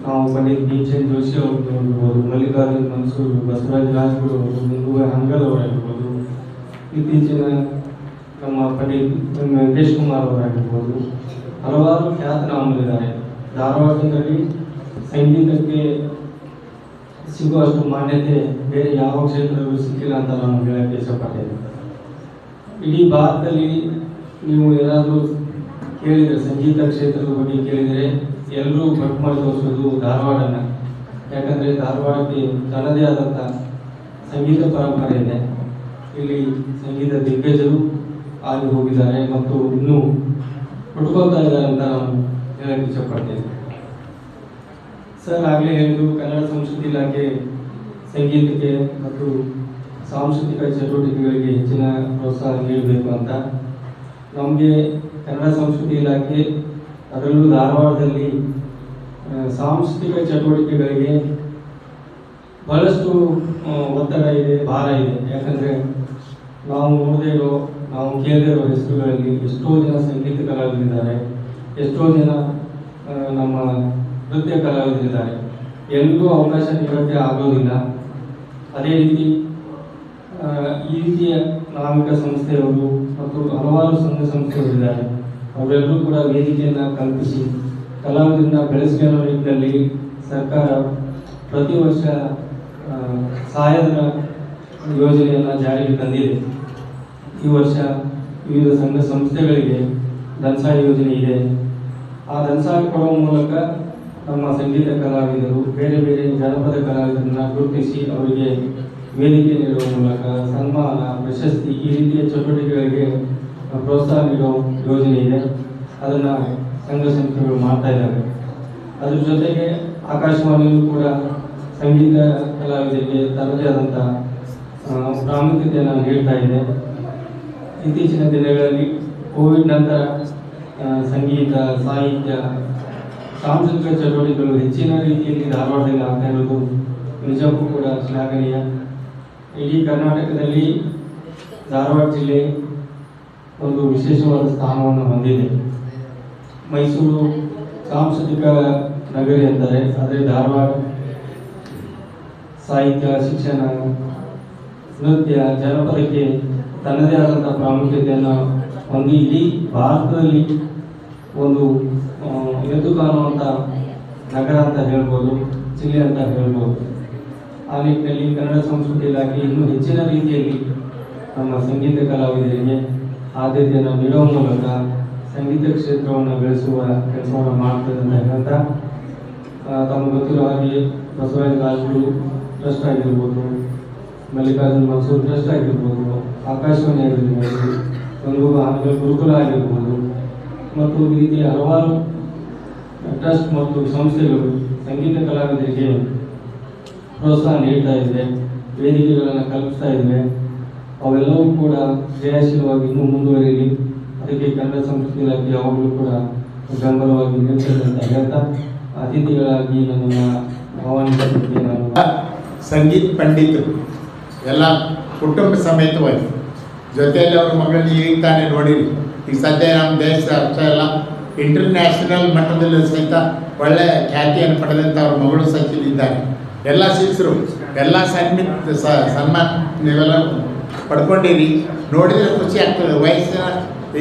[SPEAKER 3] ನಾವು ಪಂಡಿತ್ ಭೀಮಸೇನ್ ಜೋಶಿ ಅವರು ನೋಡ್ಬೋದು, ಮಲ್ಲಿಕಾರ್ಜುನ್ ಮನ್ಸೂರು, ಬಸವರಾಜ ರಾಜ್ಗುರು ಅವರು, ಮುಂದುವ ಹಂಗಲ್ ಅವರಾಗಿರ್ಬೋದು, ಇತ್ತೀಚಿನ ನಮ್ಮ ಪಂಡಿತ್ ವೆಂಕಟೇಶ್ ಕುಮಾರ್ ಅವರಾಗಿರ್ಬೋದು, ಹಲವಾರು ಖ್ಯಾತನಾಮರಿದ್ದಾರೆ. ಧಾರವಾಡದಲ್ಲಿ ಸಂಗೀತಕ್ಕೆ ಸಿಗುವಷ್ಟು ಮಾನ್ಯತೆ ಬೇರೆ ಯಾವ ಕ್ಷೇತ್ರದಲ್ಲೂ ಸಿಕ್ಕಿಲ್ಲ ಅಂತ ನಾನು ಹೇಳಕ್ಕೆ ಇಷ್ಟಪಡ್ತೇನೆ. ಇಡೀ ಭಾರತದಲ್ಲಿ ನೀವು ಏನಾದರೂ ಕೇಳಿದರೆ, ಸಂಗೀತ ಕ್ಷೇತ್ರದ ಬಗ್ಗೆ ಕೇಳಿದರೆ ಎಲ್ಲರೂ ಭಟ್ ಮಾಡಿ ತೋರಿಸೋದು ಧಾರವಾಡನ. ಯಾಕಂದರೆ ಧಾರವಾಡಕ್ಕೆ ತನ್ನದೇ ಆದಂಥ ಸಂಗೀತ ಪರಂಪರೆ ಇದೆ. ಇಲ್ಲಿ ಸಂಗೀತ ದಿಗ್ಗಜರು ಆಗಿ ಹೋಗಿದ್ದಾರೆ ಮತ್ತು ಇನ್ನೂ ಹುಡ್ಕೊಳ್ತಾ ಇದ್ದಾರೆ ಅಂತ ನಾನು ಹೇಳಕ್ಕೆ ಇಷ್ಟಪಡ್ತೇನೆ. ಸರ್ ಆಗಲೇ ಹೇಳಿದ್ರು, ಕನ್ನಡ ಸಂಸ್ಕೃತಿ ಇಲಾಖೆ ಸಂಗೀತಕ್ಕೆ ಮತ್ತು ಸಾಂಸ್ಕೃತಿಕ ಚಟುವಟಿಕೆಗಳಿಗೆ ಹೆಚ್ಚಿನ ಪ್ರೋತ್ಸಾಹ ನೀಡಬೇಕು ಅಂತ. ನಮಗೆ ಕನ್ನಡ ಸಂಸ್ಕೃತಿ ಇಲಾಖೆ ಅದರಲ್ಲೂ ಧಾರವಾಡದಲ್ಲಿ ಸಾಂಸ್ಕೃತಿಕ ಚಟುವಟಿಕೆಗಳಿಗೆ ಬಹಳಷ್ಟು ಒತ್ತಡ ಇದೆ, ಭಾರ ಇದೆ. ಯಾಕಂದರೆ ನಾವು ನೋಡದೇ ಇರೋ, ನಾವು ಕೇಳದೇ ಇರೋ ಹೆಸರುಗಳಲ್ಲಿ ಎಷ್ಟೋ ಜನ ಸಂಗೀತ ಕಲಾವಿದರಿದ್ದಾರೆ, ಎಷ್ಟೋ ಜನ ನಮ್ಮ ನೃತ್ಯ ಕಲಾವಿದರಿದ್ದಾರೆ. ಎಲ್ಲರೂ ಅವಕಾಶ ನೀಡೋಕ್ಕೆ ಆಗೋದಿಲ್ಲ. ಅದೇ ರೀತಿ ಈ ರೀತಿಯ ನಾಮಿಕ ಸಂಸ್ಥೆಯವರು ಮತ್ತು ಹಲವಾರು ಸಂಘ ಸಂಸ್ಥೆಗಳಿದ್ದಾರೆ. ಅವರೆಲ್ಲರೂ ಕೂಡ ವೇದಿಕೆಯನ್ನು ಕಲ್ಪಿಸಿ ಕಲಾವಿದರನ್ನ ಬೆಳೆಸಿಕೊಳ್ಳೋ ನಿಟ್ಟಿನಲ್ಲಿ ಸರ್ಕಾರ ಪ್ರತಿ ವರ್ಷ ಸಹಾಯಧನ ಯೋಜನೆಯನ್ನು ಜಾರಿಗೆ ತಂದಿದೆ. ಈ ವರ್ಷ ವಿವಿಧ ಸಂಘ ಸಂಸ್ಥೆಗಳಿಗೆ ಧನಸಹಾಯ ಯೋಜನೆ ಇದೆ. ಆ ಧನಸಹಾಯ ಕೊಡುವ ಮೂಲಕ ನಮ್ಮ ಸಂಗೀತ ಕಲಾವಿದರು, ಬೇರೆ ಬೇರೆ ಜನಪದ ಕಲಾವಿದರನ್ನ ಗುರುತಿಸಿ ಅವರಿಗೆ ವೇದಿಕೆ ನೀಡುವ ಮೂಲಕ ಸನ್ಮಾನ, ಪ್ರಶಸ್ತಿ, ಈ ರೀತಿಯ ಚಟುವಟಿಕೆಗಳಿಗೆ ಪ್ರೋತ್ಸಾಹ ನೀಡುವ ಯೋಜನೆ ಇದೆ. ಅದನ್ನು ಸಂಘ ಸಂಸ್ಥೆಗಳು ಮಾಡ್ತಾ ಇದ್ದಾರೆ. ಅದ್ರ ಜೊತೆಗೆ ಆಕಾಶವಾಣಿಯೂ ಕೂಡ ಸಂಗೀತ ಕಲಾವಿದರಿಗೆ ತನ್ನದೇ ಆದಂಥ ಪ್ರಾಮುಖ್ಯತೆಯನ್ನು ನೀಡ್ತಾ ಇದೆ. ಇತ್ತೀಚಿನ ದಿನಗಳಲ್ಲಿ ಕೋವಿಡ್ ನಂತರ ಸಂಗೀತ, ಸಾಹಿತ್ಯ, ಸಾಂಸ್ಕೃತಿಕ ಚಟುವಟಿಕೆಗಳು ಹೆಚ್ಚಿನ ರೀತಿಯಲ್ಲಿ ಧಾರವಾಡದಲ್ಲಿ ಆಗ್ತಾ ಇರೋದು ನಿಜಕ್ಕೂ ಕೂಡ ಶ್ಲಾಘನೀಯ. ಇಡೀ ಕರ್ನಾಟಕದಲ್ಲಿ ಧಾರವಾಡ ಜಿಲ್ಲೆ ಒಂದು ವಿಶೇಷವಾದ ಸ್ಥಾನವನ್ನು ಹೊಂದಿದೆ. ಮೈಸೂರು ಸಾಂಸ್ಕೃತಿಕ ನಗರಿ ಅಂತಾರೆ, ಆದರೆ ಧಾರವಾಡ ಸಾಹಿತ್ಯ, ಶಿಕ್ಷಣ, ನೃತ್ಯ, ಜನಪದಕ್ಕೆ ತನ್ನದೇ ಆದಂಥ ಪ್ರಾಮುಖ್ಯತೆಯನ್ನು ಹೊಂದಿ ಇಡೀ ಭಾರತದಲ್ಲಿ ಒಂದು ಎದ್ದು ಕಾಣುವಂಥ ನಗರ ಅಂತ ಹೇಳ್ಬೋದು, ಜಿಲ್ಲೆ ಅಂತ ಹೇಳ್ಬೋದು. ಆ ನಿಟ್ಟಿನಲ್ಲಿ ಕನ್ನಡ ಸಂಸ್ಕೃತಿ ಇಲಾಖೆ ಇನ್ನೂ ಹೆಚ್ಚಿನ ರೀತಿಯಲ್ಲಿ ನಮ್ಮ ಸಂಗೀತ ಕಲಾವಿದರಿಗೆ ಆದ್ಯತೆಯನ್ನು ನೀಡುವ ಮೂಲಕ ಸಂಗೀತ ಕ್ಷೇತ್ರವನ್ನು ಬೆಳೆಸುವ ಕೆಲಸವನ್ನು ಮಾಡ್ತದೆ ಅಂತ ಹೇಳ್ತಾ, ತಮಗೆ ಗೊತ್ತಿರೋ ಹಾಗೆ ಬಸವರಾಜ ರಾಜ್ಗುರು ಟ್ರಸ್ಟ್ ಆಗಿರ್ಬೋದು, ಮಲ್ಲಿಕಾರ್ಜುನ್ ಮನ್ಸೂರ್ ಟ್ರಸ್ಟ್ ಆಗಿರ್ಬೋದು, ಆಕಾಶವಾಣಿ ಆಗಿರ್ಬೋದು, ಒಂದು ಹಂಗಲ್ ಗುರುಕುಲ ಆಗಿರ್ಬೋದು ಮತ್ತು ಈ ರೀತಿಯ ಹಲವಾರು ಟ್ರಸ್ಟ್ ಮತ್ತು ಸಂಸ್ಥೆಗಳು ಸಂಗೀತ ಕಲಾವಿದರಿಗೆ ಪ್ರೋತ್ಸಾಹ ನೀಡ್ತಾ ಇವೆ, ವೇದಿಕೆಗಳನ್ನು ಕಲ್ಪಿಸ್ತಾ ಇವೆ. ಅವೆಲ್ಲವೂ ಕೂಡ ಕ್ರಿಯಾಶೀಲವಾಗಿ ಇನ್ನೂ ಮುಂದುವರಿಯಲಿ. ಅದಕ್ಕೆ ಕನ್ನಡ ಸಂಸ್ಕೃತಿ ಇಲಾಖೆ ಯಾವಾಗಲೂ ಕೂಡ ಬೆಂಬಲವಾಗಿ ನಿಲ್ತದೆ ಅಂತ ಹೇಳ್ತಾ, ಅತಿಥಿಗಳಾಗಿ ನನ್ನನ್ನು ಆಹ್ವಾನಿಸಿದ್ದಕ್ಕೆ ನಾನು
[SPEAKER 4] ಸಂಗೀತ ಪಂಡಿತರು ಎಲ್ಲ ಕುಟುಂಬ ಸಮೇತವಾಗಿ ಜೊತೆಯಲ್ಲಿ ಅವ್ರ ಮಗಳನ್ನ ಈಗ ತಾನೇ ನೋಡಿರಿ. ಈಗ ಸದ್ಯ ನಮ್ಮ ದೇಶ ಅರ್ಥ ಎಲ್ಲ ಇಂಟರ್ನ್ಯಾಷನಲ್ ಮಟ್ಟದಲ್ಲಿ ಸಹಿತ ಒಳ್ಳೆಯ ಖ್ಯಾತಿಯನ್ನು ಪಡೆದಂಥ ಅವ್ರ ಮಗಳು ಸಹಿತ ಇದ್ದಾರೆ. ಎಲ್ಲ ಶಿಷ್ಯರು ಎಲ್ಲ ಸನ್ಮಾನ ನೀವೆಲ್ಲ ಪಡ್ಕೊಂಡಿರಿ. ನೋಡಿದರೆ ಖುಷಿ ಆಗ್ತದೆ. ವಯಸ್ಸಿನ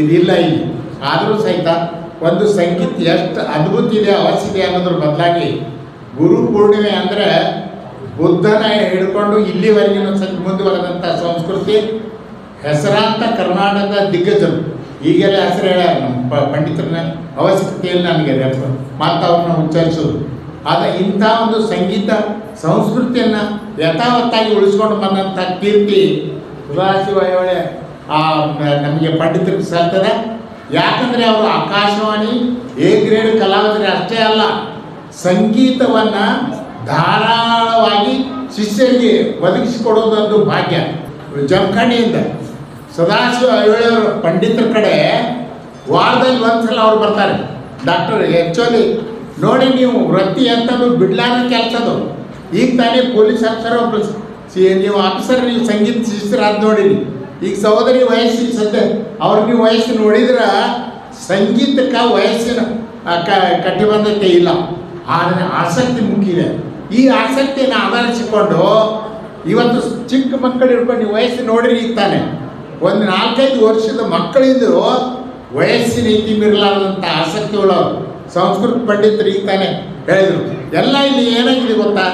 [SPEAKER 4] ಇದಿಲ್ಲ ಇಲ್ಲಿ, ಆದರೂ ಸಹಿತ ಒಂದು ಸಂಗೀತ ಎಷ್ಟು ಅದ್ಭುತ ಇದೆ, ಅವಶ್ಯಕ ಅನ್ನೋದ್ರ ಬದಲಾಗಿ ಗುರು ಪೂರ್ಣಿಮೆ ಅಂದರೆ ಬುದ್ಧನ ಹಿಡ್ಕೊಂಡು ಇಲ್ಲಿವರೆಗಿನ ಮುಂದುವರೆದಂಥ ಸಂಸ್ಕೃತಿ ಹೆಸರಾಂತ ಕರ್ನಾಟಕದ ದಿಗ್ಗಜರು ಈಗೆಲ್ಲ ಹೆಸರು ಹೇಳ್ಯಾರ ನಮ್ಮ ಪಂಡಿತರನ್ನ ಅವಶ್ಯಕತೆಯಲ್ಲಿ ನನಗೆ ಮಾತು ಅವ್ರನ್ನ ಉಚ್ಚರಿಸೋದು. ಆದರೆ ಇಂಥ ಒಂದು ಸಂಗೀತ ಸಂಸ್ಕೃತಿಯನ್ನು ಯಥಾವತ್ತಾಗಿ ಉಳಿಸ್ಕೊಂಡು ಬಂದಂಥ ಕೀರ್ತಿ ಸದಾಶಿವ ಐಹೊಳೆ ನಮಗೆ ಪಂಡಿತರಿಗೆ ಸಲ್ತದೆ. ಯಾಕಂದರೆ ಅವರು ಆಕಾಶವಾಣಿ ಎ ಗ್ರೇಡ್ ಕಲಾವಿದರು ಅಷ್ಟೇ ಅಲ್ಲ, ಸಂಗೀತವನ್ನು ಧಾರಾಳವಾಗಿ ಶಿಷ್ಯರಿಗೆ ಒದಗಿಸಿಕೊಡೋದೊಂದು ಭಾಗ್ಯ. ಜಮಖಂಡಿಯಿಂದ ಸದಾಶಿವ ಐಹೊಳೆಯವರ ಪಂಡಿತರ ಕಡೆ ವಾರದಲ್ಲಿ ಒಂದ್ಸಲ ಅವ್ರು ಬರ್ತಾರೆ. ಡಾಕ್ಟರ್ ಆ್ಯಕ್ಚುಲಿ ನೋಡಿ ನೀವು ವೃತ್ತಿ ಅಂತಲೂ ಬಿಡ್ಲಾರ ಕೆಲಸದು. ಈಗ ತಾನೇ ಪೊಲೀಸ್ ಆಫೀಸರ್ ಒಬ್ಬರು ನೀವು ಆಫೀಸರ್ ನೀವು ಸಂಗೀತ ಶಿಷ್ಯರಾದ ನೋಡಿರಿ. ಈಗ ಸಹೋದರಿ ವಯಸ್ಸಿನ ಸದ್ಯ ಅವ್ರಿಗೆ ನೀವು ವಯಸ್ಸು ನೋಡಿದ್ರೆ ಸಂಗೀತಕ್ಕೆ ವಯಸ್ಸಿನ ಕಟ್ಟಿಬಂಧತೆ ಇಲ್ಲ, ಆದರೆ ಆಸಕ್ತಿ ಮುಖ್ಯ. ಈ ಆಸಕ್ತಿಯನ್ನು ಆಧರಿಸಿಕೊಂಡು ಇವತ್ತು ಚಿಕ್ಕ ಮಕ್ಕಳು ಹಿಡ್ಕೊಂಡು ನೀವು ವಯಸ್ಸು ನೋಡಿರಿ. ಈಗ ತಾನೆ ಒಂದು 4-5 ವರ್ಷದ ಮಕ್ಕಳಿಂದರು ವಯಸ್ಸಿನ ನೀತಿ ಮೀರಲಾರದಂಥ ಆಸಕ್ತಿ ಉಳ್ಳವರು ಸಂಸ್ಕೃತ ಪಂಡಿತರು ಈಗ ತಾನೆ ಹೇಳಿದರು. ಎಲ್ಲ ಇಲ್ಲಿ ಏನಾಗಿದೆ ಗೊತ್ತಾ,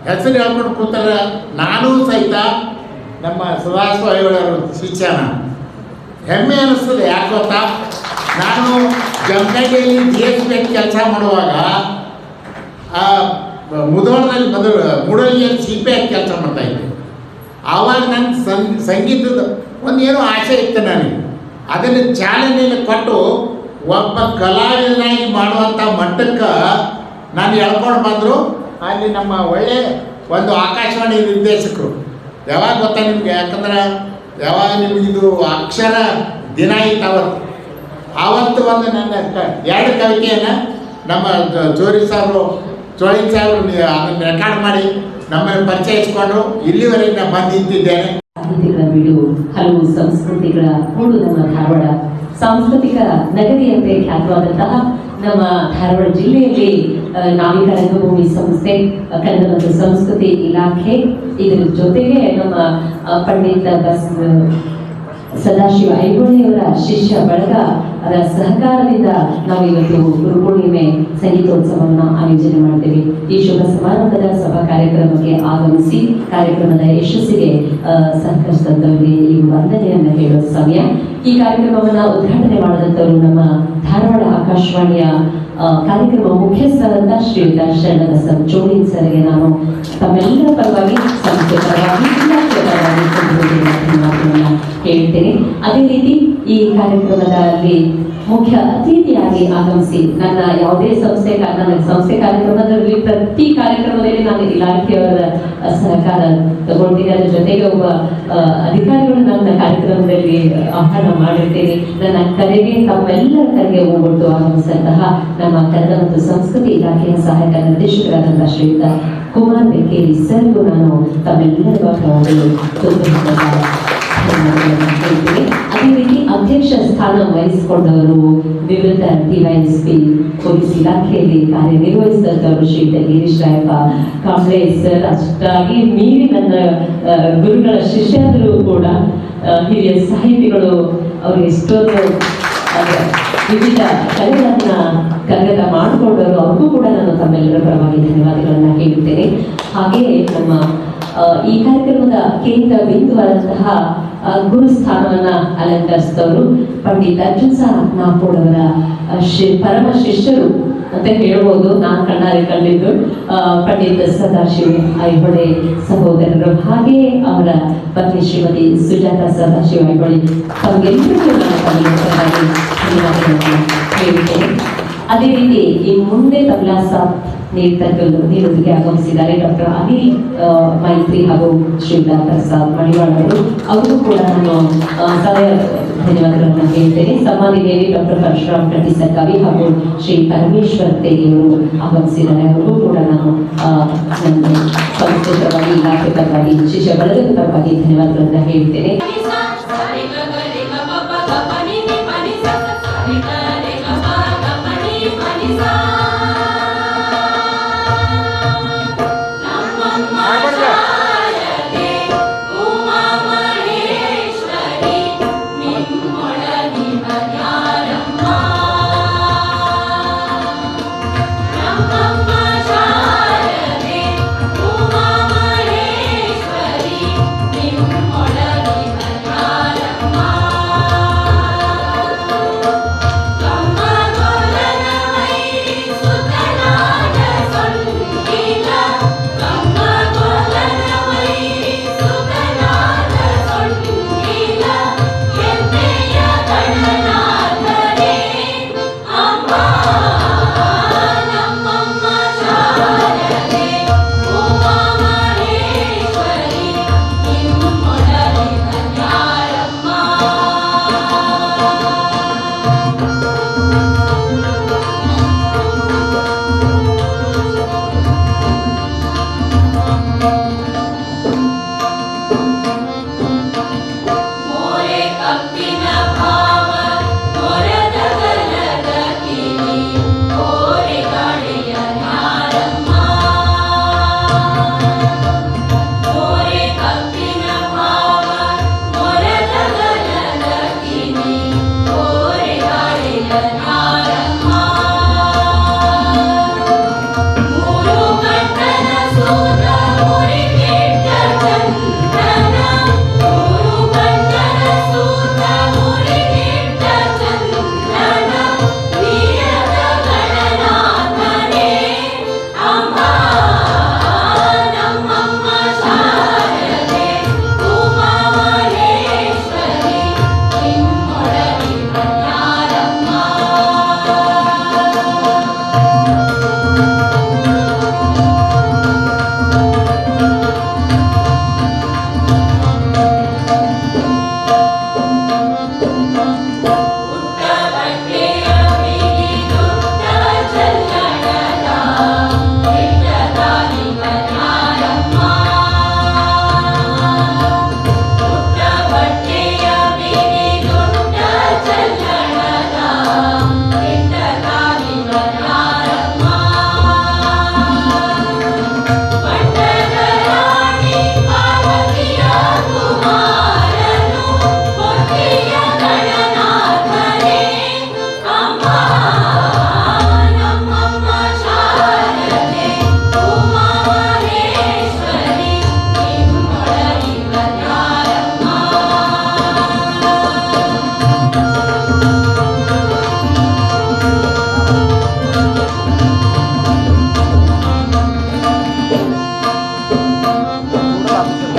[SPEAKER 4] ಹೆಸರು ಹೇಳ್ಕೊಂಡು ಕೂತಾರ. ನಾನೂ ಸಹಿತ ನಮ್ಮ ಸದಾಶಿವ ಐಹೊಳೆಯವರು ಶಿಷ್ಯನ ಹೆಮ್ಮೆ ಅನ್ನಿಸ್ತದೆ. ಯಾಕೆ ಗೊತ್ತಾ, ನಾನು ಜಮಖಂಡಿಯಲ್ಲಿ GSB ಕೆಲಸ ಮಾಡುವಾಗ ಮುಧೋಳದಲ್ಲಿ ಮೂಡಲಿಯಲ್ಲಿ CPI ಕೆಲಸ ಮಾಡ್ತಾಯಿದ್ದೆ. ಆವಾಗ ನನ್ನ ಸಂಗೀತದ ಒಂದೇನೋ ಆಸೆ ಇತ್ತು ನನಗೆ. ಅದನ್ನು ಚಾಲನೆಯನ್ನು ಕೊಟ್ಟು ಒಬ್ಬ ಕಲಾವಿದನಾಗಿ ಮಾಡುವಂಥ ಮಟ್ಟಕ್ಕೆ ನಾನು ಎಳ್ಕೊಂಡು ಬಂದರು. ಅಲ್ಲಿ ನಮ್ಮ ಒಳ್ಳೆಯ ಒಂದು ಆಕಾಶವಾಣಿ ನಿರ್ದೇಶಕರು ಯಾವಾಗ ಗೊತ್ತಾ ನಿಮಗೆ, ಯಾಕಂದ್ರೆ ಯಾವಾಗ ನಿಮಗಿದು ಅಕ್ಷರ ದಿನ ಇತ್ತು ಆವತ್ತು ಒಂದು ನನ್ನ 2 ಕವಿತೆಯನ್ನು ನಮ್ಮ ಚೋಳಿನ್ ಸಾಹೇಬರು ಅದನ್ನು ರೆಕಾರ್ಡ್ ಮಾಡಿ ನಮ್ಮನ್ನು ಪರಿಚಯಿಸಿಕೊಂಡು ಇಲ್ಲಿವರೆಗೆ ನಾನು ಬಂದು ನಿಂತಿದ್ದೇನೆ.
[SPEAKER 5] ಸಾಹಿತ್ಯಗಳ ಬೀಡು, ಹಲವು ಸಂಸ್ಕೃತಿಗಳ ಹೂಡು ನಮ್ಮ ಧಾರವಾಡ. ಸಾಂಸ್ಕೃತಿಕ ನಗರಿಯಂತೆ ಖ್ಯಾತವಾದಂತಹ ನಮ್ಮ ಧಾರವಾಡ ಜಿಲ್ಲೆಯಲ್ಲಿ ನಾವಿಕ ರಂಗಭೂಮಿ ಸಂಸ್ಥೆ, ಕನ್ನಡ ಮತ್ತು ಸಂಸ್ಕೃತಿ ಇಲಾಖೆ, ಇದರ ಜೊತೆಗೆ ನಮ್ಮ ಪಂಡಿತ ಸದಾಶಿವ ಐಹೊಳೆಯವರ ಶಿಷ್ಯ ಬಳಗ ಅದರ ಸಹಕಾರದಿಂದ ನಾವು ಇವತ್ತು ಗುರುಪೂರ್ಣಿಮೆ ಸಂಗೀತೋತ್ಸವವನ್ನು ಆಯೋಜನೆ ಮಾಡ್ತೇವೆ. ಈ ಶುಭ ಸಮಾರಂಭದ ಸಭಾ ಕಾರ್ಯಕ್ರಮಕ್ಕೆ ಆಗಮಿಸಿ ಕಾರ್ಯಕ್ರಮದ ಯಶಸ್ಸಿಗೆ ಸಹಕರಿಸಿದಂಥವರಿಗೆ ಈ ವಂದನೆಯನ್ನು ಹೇಳುವ ಸಮಯ. ಈ ಕಾರ್ಯಕ್ರಮವನ್ನು ಉದ್ಘಾಟನೆ ಮಾಡಿದಂಥವರು ನಮ್ಮ ಧಾರವಾಡ ಆಕಾಶವಾಣಿಯ ಕಾರ್ಯಕ್ರಮ ಮುಖ್ಯಸ್ಥರಾದ ಶ್ರೀಯುತ ಶರಣಬಸವ ಚೋಳಿನ್ ಸರ್ಗೆ ನಾನು ತಮ್ಮೆಲ್ಲರ ಪರವಾಗಿ, ಸಂಸ್ಥೆ ಪರವಾಗಿ, ಇಲಾಖೆ ಪರವಾಗಿ ಧನ್ಯವಾದಗಳನ್ನು ಹೇಳ್ತೇನೆ. ಅದೇ ರೀತಿ ಈ ಕಾರ್ಯಕ್ರಮದಲ್ಲಿ ಮುಖ್ಯ ಅತಿಥಿಯಾಗಿ ಆಗಮಿಸಿ ನನ್ನ ಯಾವುದೇ ನನ್ನ ಸಂಸ್ಥೆ ಕಾರ್ಯಕ್ರಮದಲ್ಲಿ ಪ್ರತಿ ಕಾರ್ಯಕ್ರಮದಲ್ಲಿ ನಾನು ಇಲಾಖೆಯವರ ಸಹಕಾರ ತಗೊಳ್ತೀನಿ. ಅದರ ಜೊತೆಗೆ ಒಬ್ಬ ಅಧಿಕಾರಿಗಳು ನನ್ನ ಕಾರ್ಯಕ್ರಮದಲ್ಲಿ ಆಹ್ವಾನ ಮಾಡಿರ್ತೇನೆ. ನನ್ನ ಕರೆಗೆ ತಮ್ಮೆಲ್ಲರ ಕರೆಗೆ ಹೋಗ್ಬಿಟ್ಟು ಆಗಮಿಸಿದಂತಹ ನಮ್ಮ ಕನ್ನಡ ಮತ್ತು ಸಂಸ್ಕೃತಿ ಇಲಾಖೆಯ ಸಹಾಯಕ ನಿರ್ದೇಶಕರಾದಂತಹ ಶ್ರೀಯುತ ಕುಮಾರ್ ಬೆಕ್ಕೇರಿ ಸರ್ಗೂ ನಾನು ತಮ್ಮೆಲ್ಲರ ಹೇಳ್ತೀನಿ. ಅದೇ ರೀತಿ ಅಧ್ಯಕ್ಷ ಸ್ಥಾನ ವಹಿಸಿಕೊಂಡವರು ವಿವಿಧ DYSP ಪೊಲೀಸ್ ಇಲಾಖೆಯಲ್ಲಿ ಕಾರ್ಯನಿರ್ವಹಿಸಿದಂಥವರು ಶ್ರೀಯುತ ಗಿರೀಶ್ ರಾಯಪ್ಪ ಕಾಂಬ್ಳೆ ಸರ್. ಅಷ್ಟಾಗಿ ಮೀರಿ ನನ್ನ ಗುರುಗಳ ಶಿಷ್ಯರು ಕೂಡ ಹಿರಿಯ ಸಾಹಿತಿಗಳು, ಅವರು ಎಷ್ಟೊಂದು ವಿವಿಧ ಕಲೆಗಳನ್ನ ಕರಗತ ಮಾಡಿಕೊಂಡವರು, ಅವ್ರಿಗೂ ಕೂಡ ನಾನು ತಮ್ಮೆಲ್ಲರ ಪರವಾಗಿ ಧನ್ಯವಾದಗಳನ್ನ ಹೇಳುತ್ತೇನೆ. ಹಾಗೆಯೇ ನಮ್ಮ ಈ ಕಾರ್ಯಕ್ರಮದ ಕೇಂದ್ರ ಬಿಂದುವಾದಂತಹ ಗುರುಸ್ಥಾನವನ್ನ ಅಲಂಕರಿಸಿದವರು ಪಂಡಿತ ಅರ್ಜುನ್ ನಾಪೋಡ್ ಅವರ ಪರಮ ಶಿಷ್ಯರು ಅಂತ ಹೇಳ್ಬೋದು. ನಾನು ಕಣ್ಣಾರೆ ಕಂಡಿದ್ದು ಪಂಡಿತ ಸದಾಶಿವ ಐಹೊಳೆ ಸಹೋದರರು, ಹಾಗೆ ಅವರ ಪತ್ನಿ ಶ್ರೀಮತಿ ಸುಜಾತ ಸದಾಶಿವ ಐಹೊಳೆ. ತಮಗೆಲ್ಲರಿಗೂ ನಾನು ಧನ್ಯವಾದಗಳನ್ನು ಹೇಳ್ತೇನೆ. ಅದೇ ರೀತಿ ಈ ಮುಂದೆ ತಬಲಾ ಸಾಥ್ ನೀಡೋದಕ್ಕೆ ಆಗಮಿಸಿದ್ದಾರೆ ಡಾಕ್ಟರ್ ಅನಿಲ್ ಮೈತ್ರಿ ಹಾಗೂ ಶ್ರೀಯುತ ಪ್ರಸಾದ್ ಮಡಿವಾಳ ಅವರು. ಅವರು ಕೂಡ ನಾನು ಧನ್ಯವಾದಗಳನ್ನು ಹೇಳ್ತೇನೆ. ಸಮಾಧಿಯಲ್ಲಿ ಡಾಕ್ಟರ್ ಪರಶುರಾಮ್ ಕಟ್ಟಿಸಕ್ಕಾವಿ ಹಾಗೂ ಶ್ರೀ ಪರಮೇಶ್ವರ್ ತೇರಿಯವರು ಆಗಮಿಸಿದ್ದಾರೆ. ಅವರಿಗೂ ಕೂಡ ನಾನು ನನ್ನ ಸಂಸ್ಥೆ ಪರವಾಗಿ, ಇಲಾಖೆ ಪರವಾಗಿ, ಶಿಷ್ಯ ಬಳಗದ ಪರವಾಗಿ ಧನ್ಯವಾದಗಳನ್ನು ಹೇಳ್ತೇನೆ.
[SPEAKER 6] Thank you.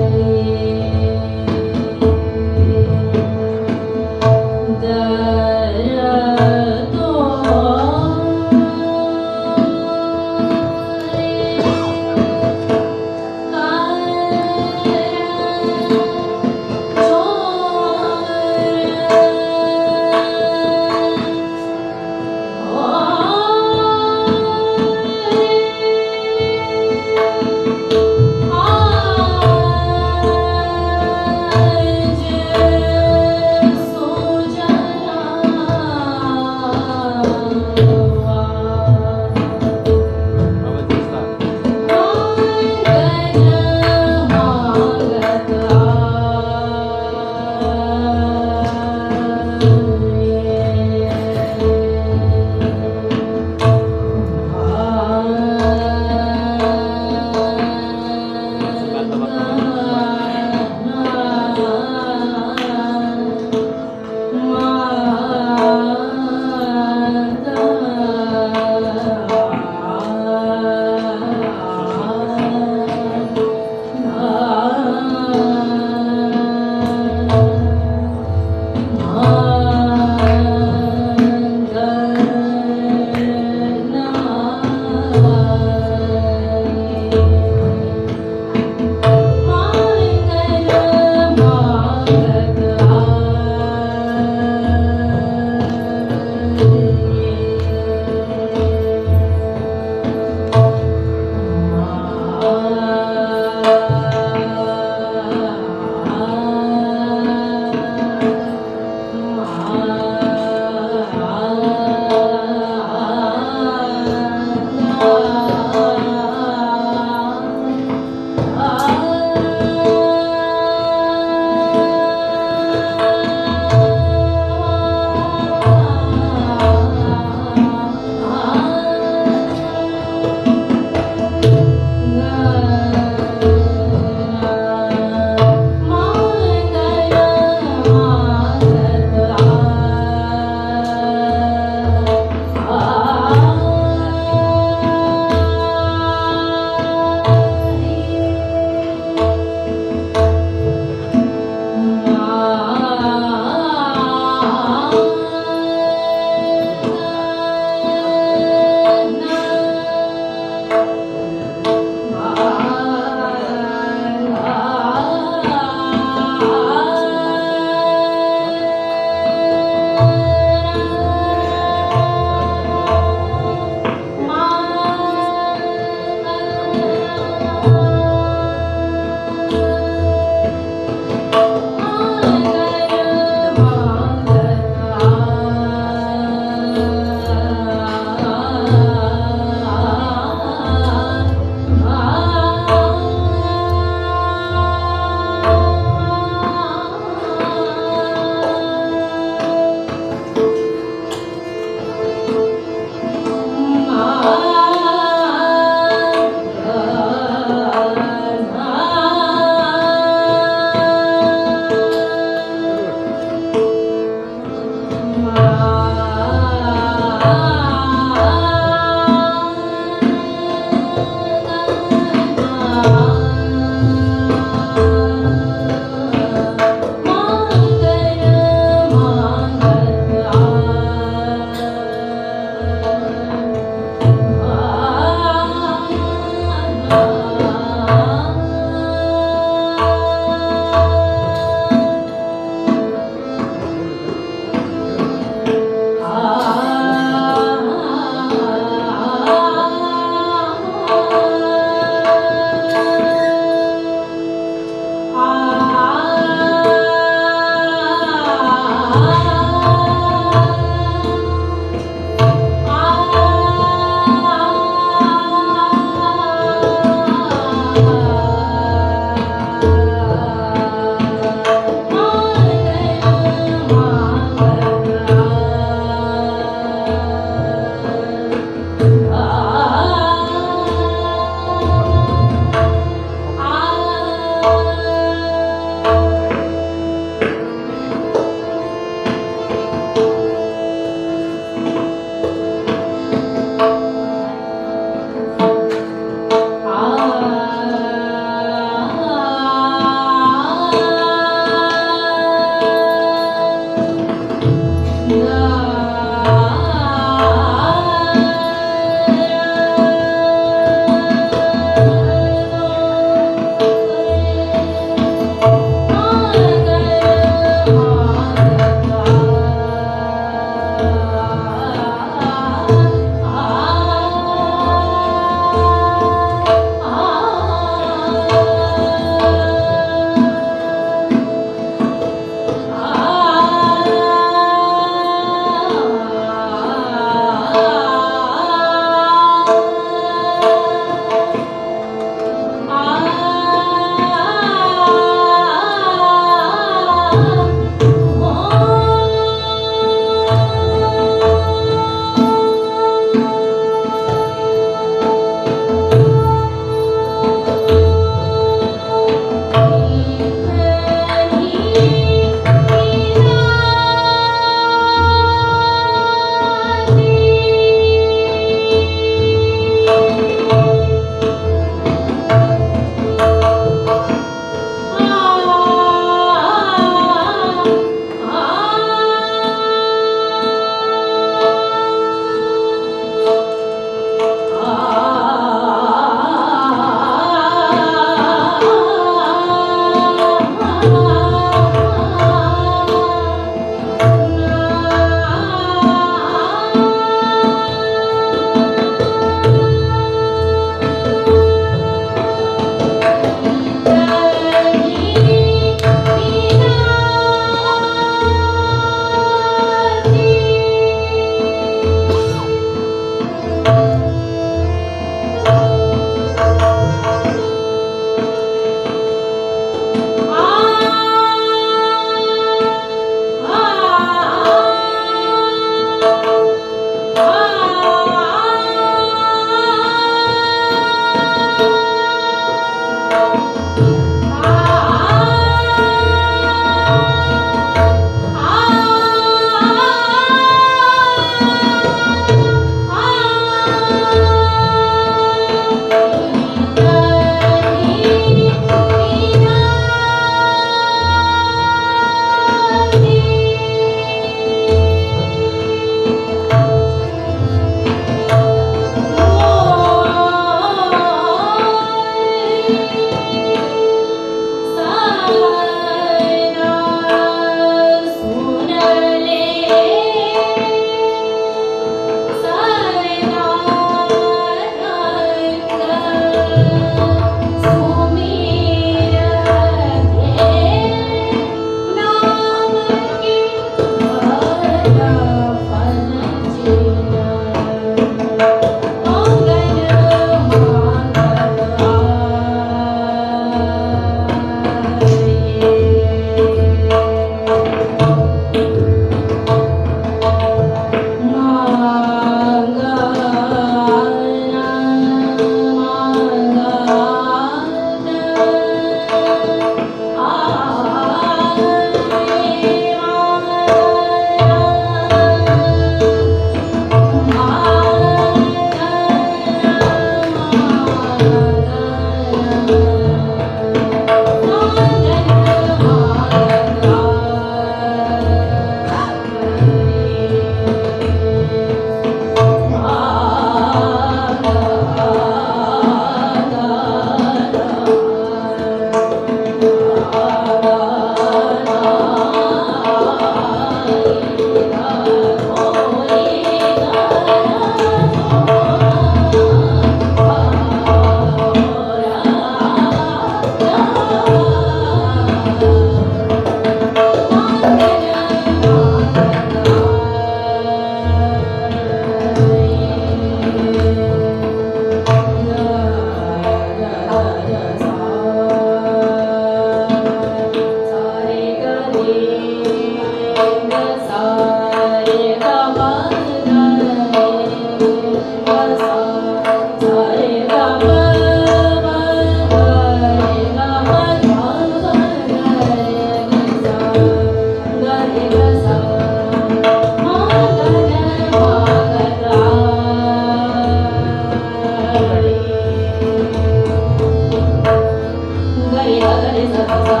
[SPEAKER 6] Hallelujah.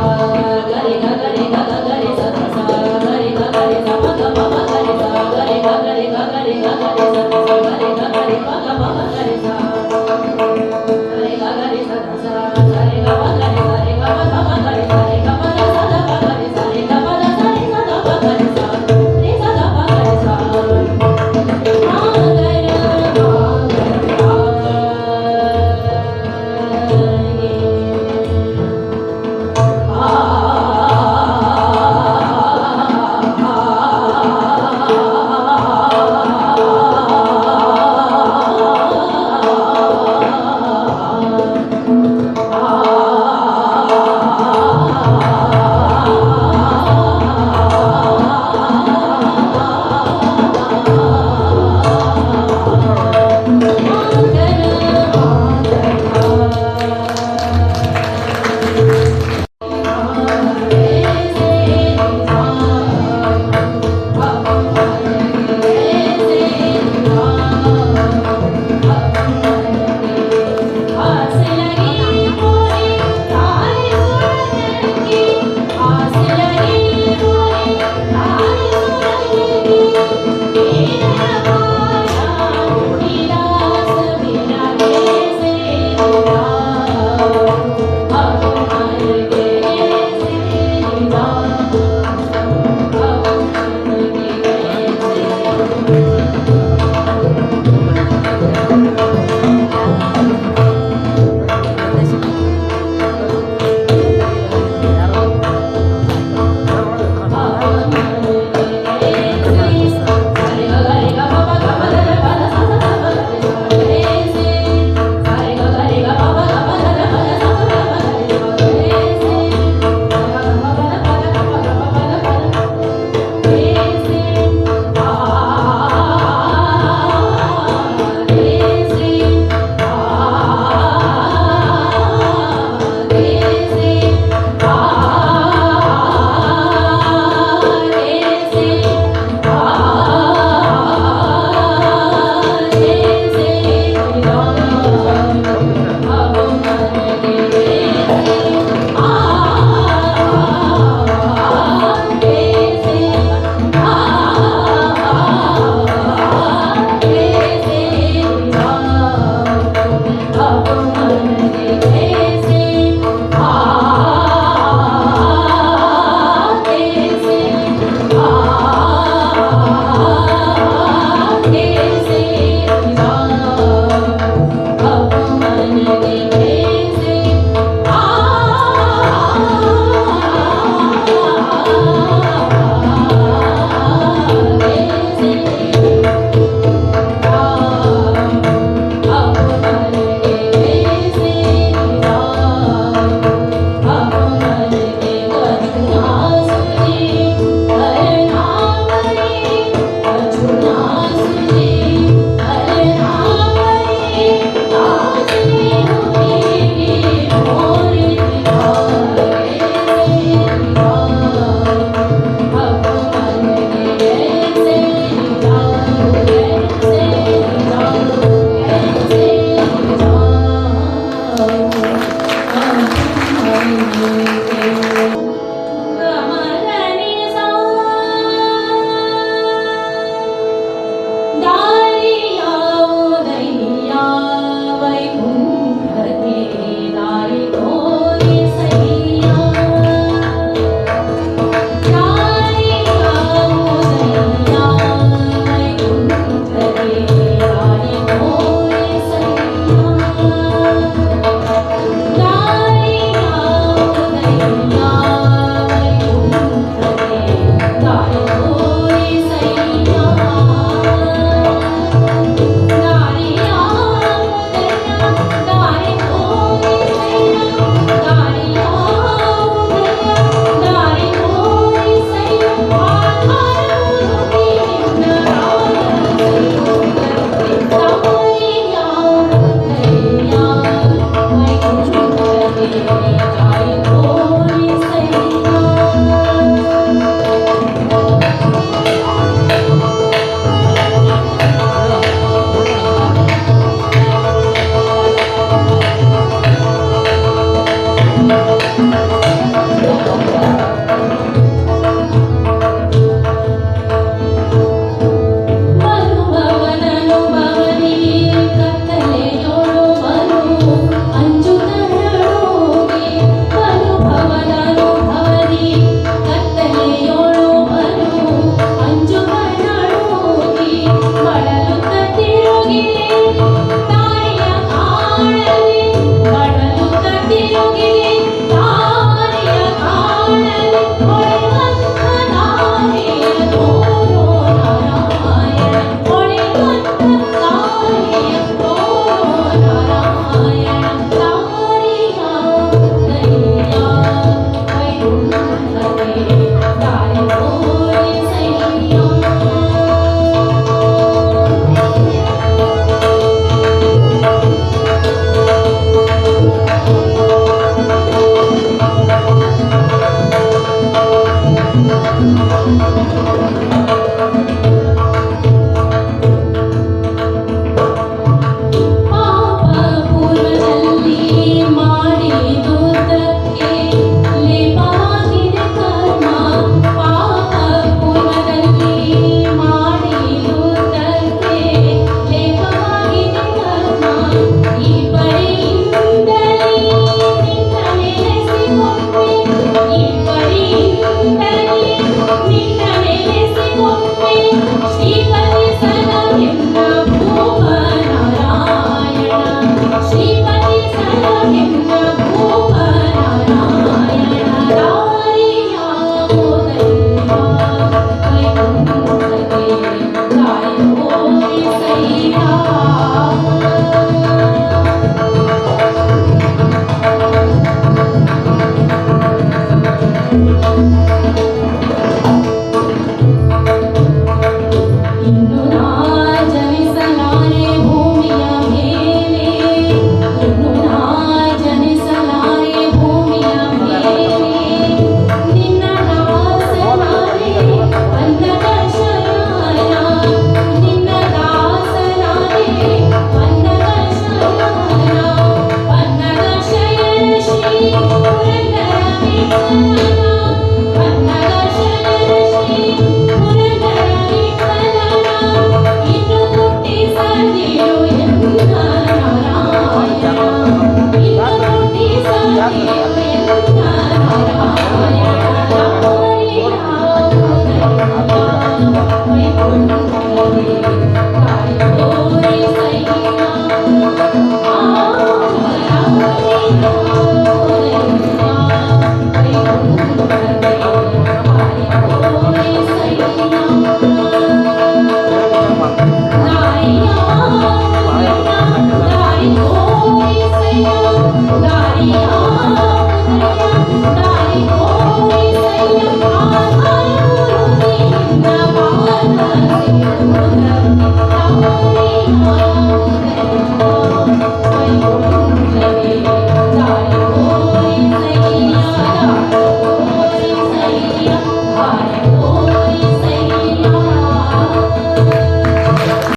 [SPEAKER 6] Thank you.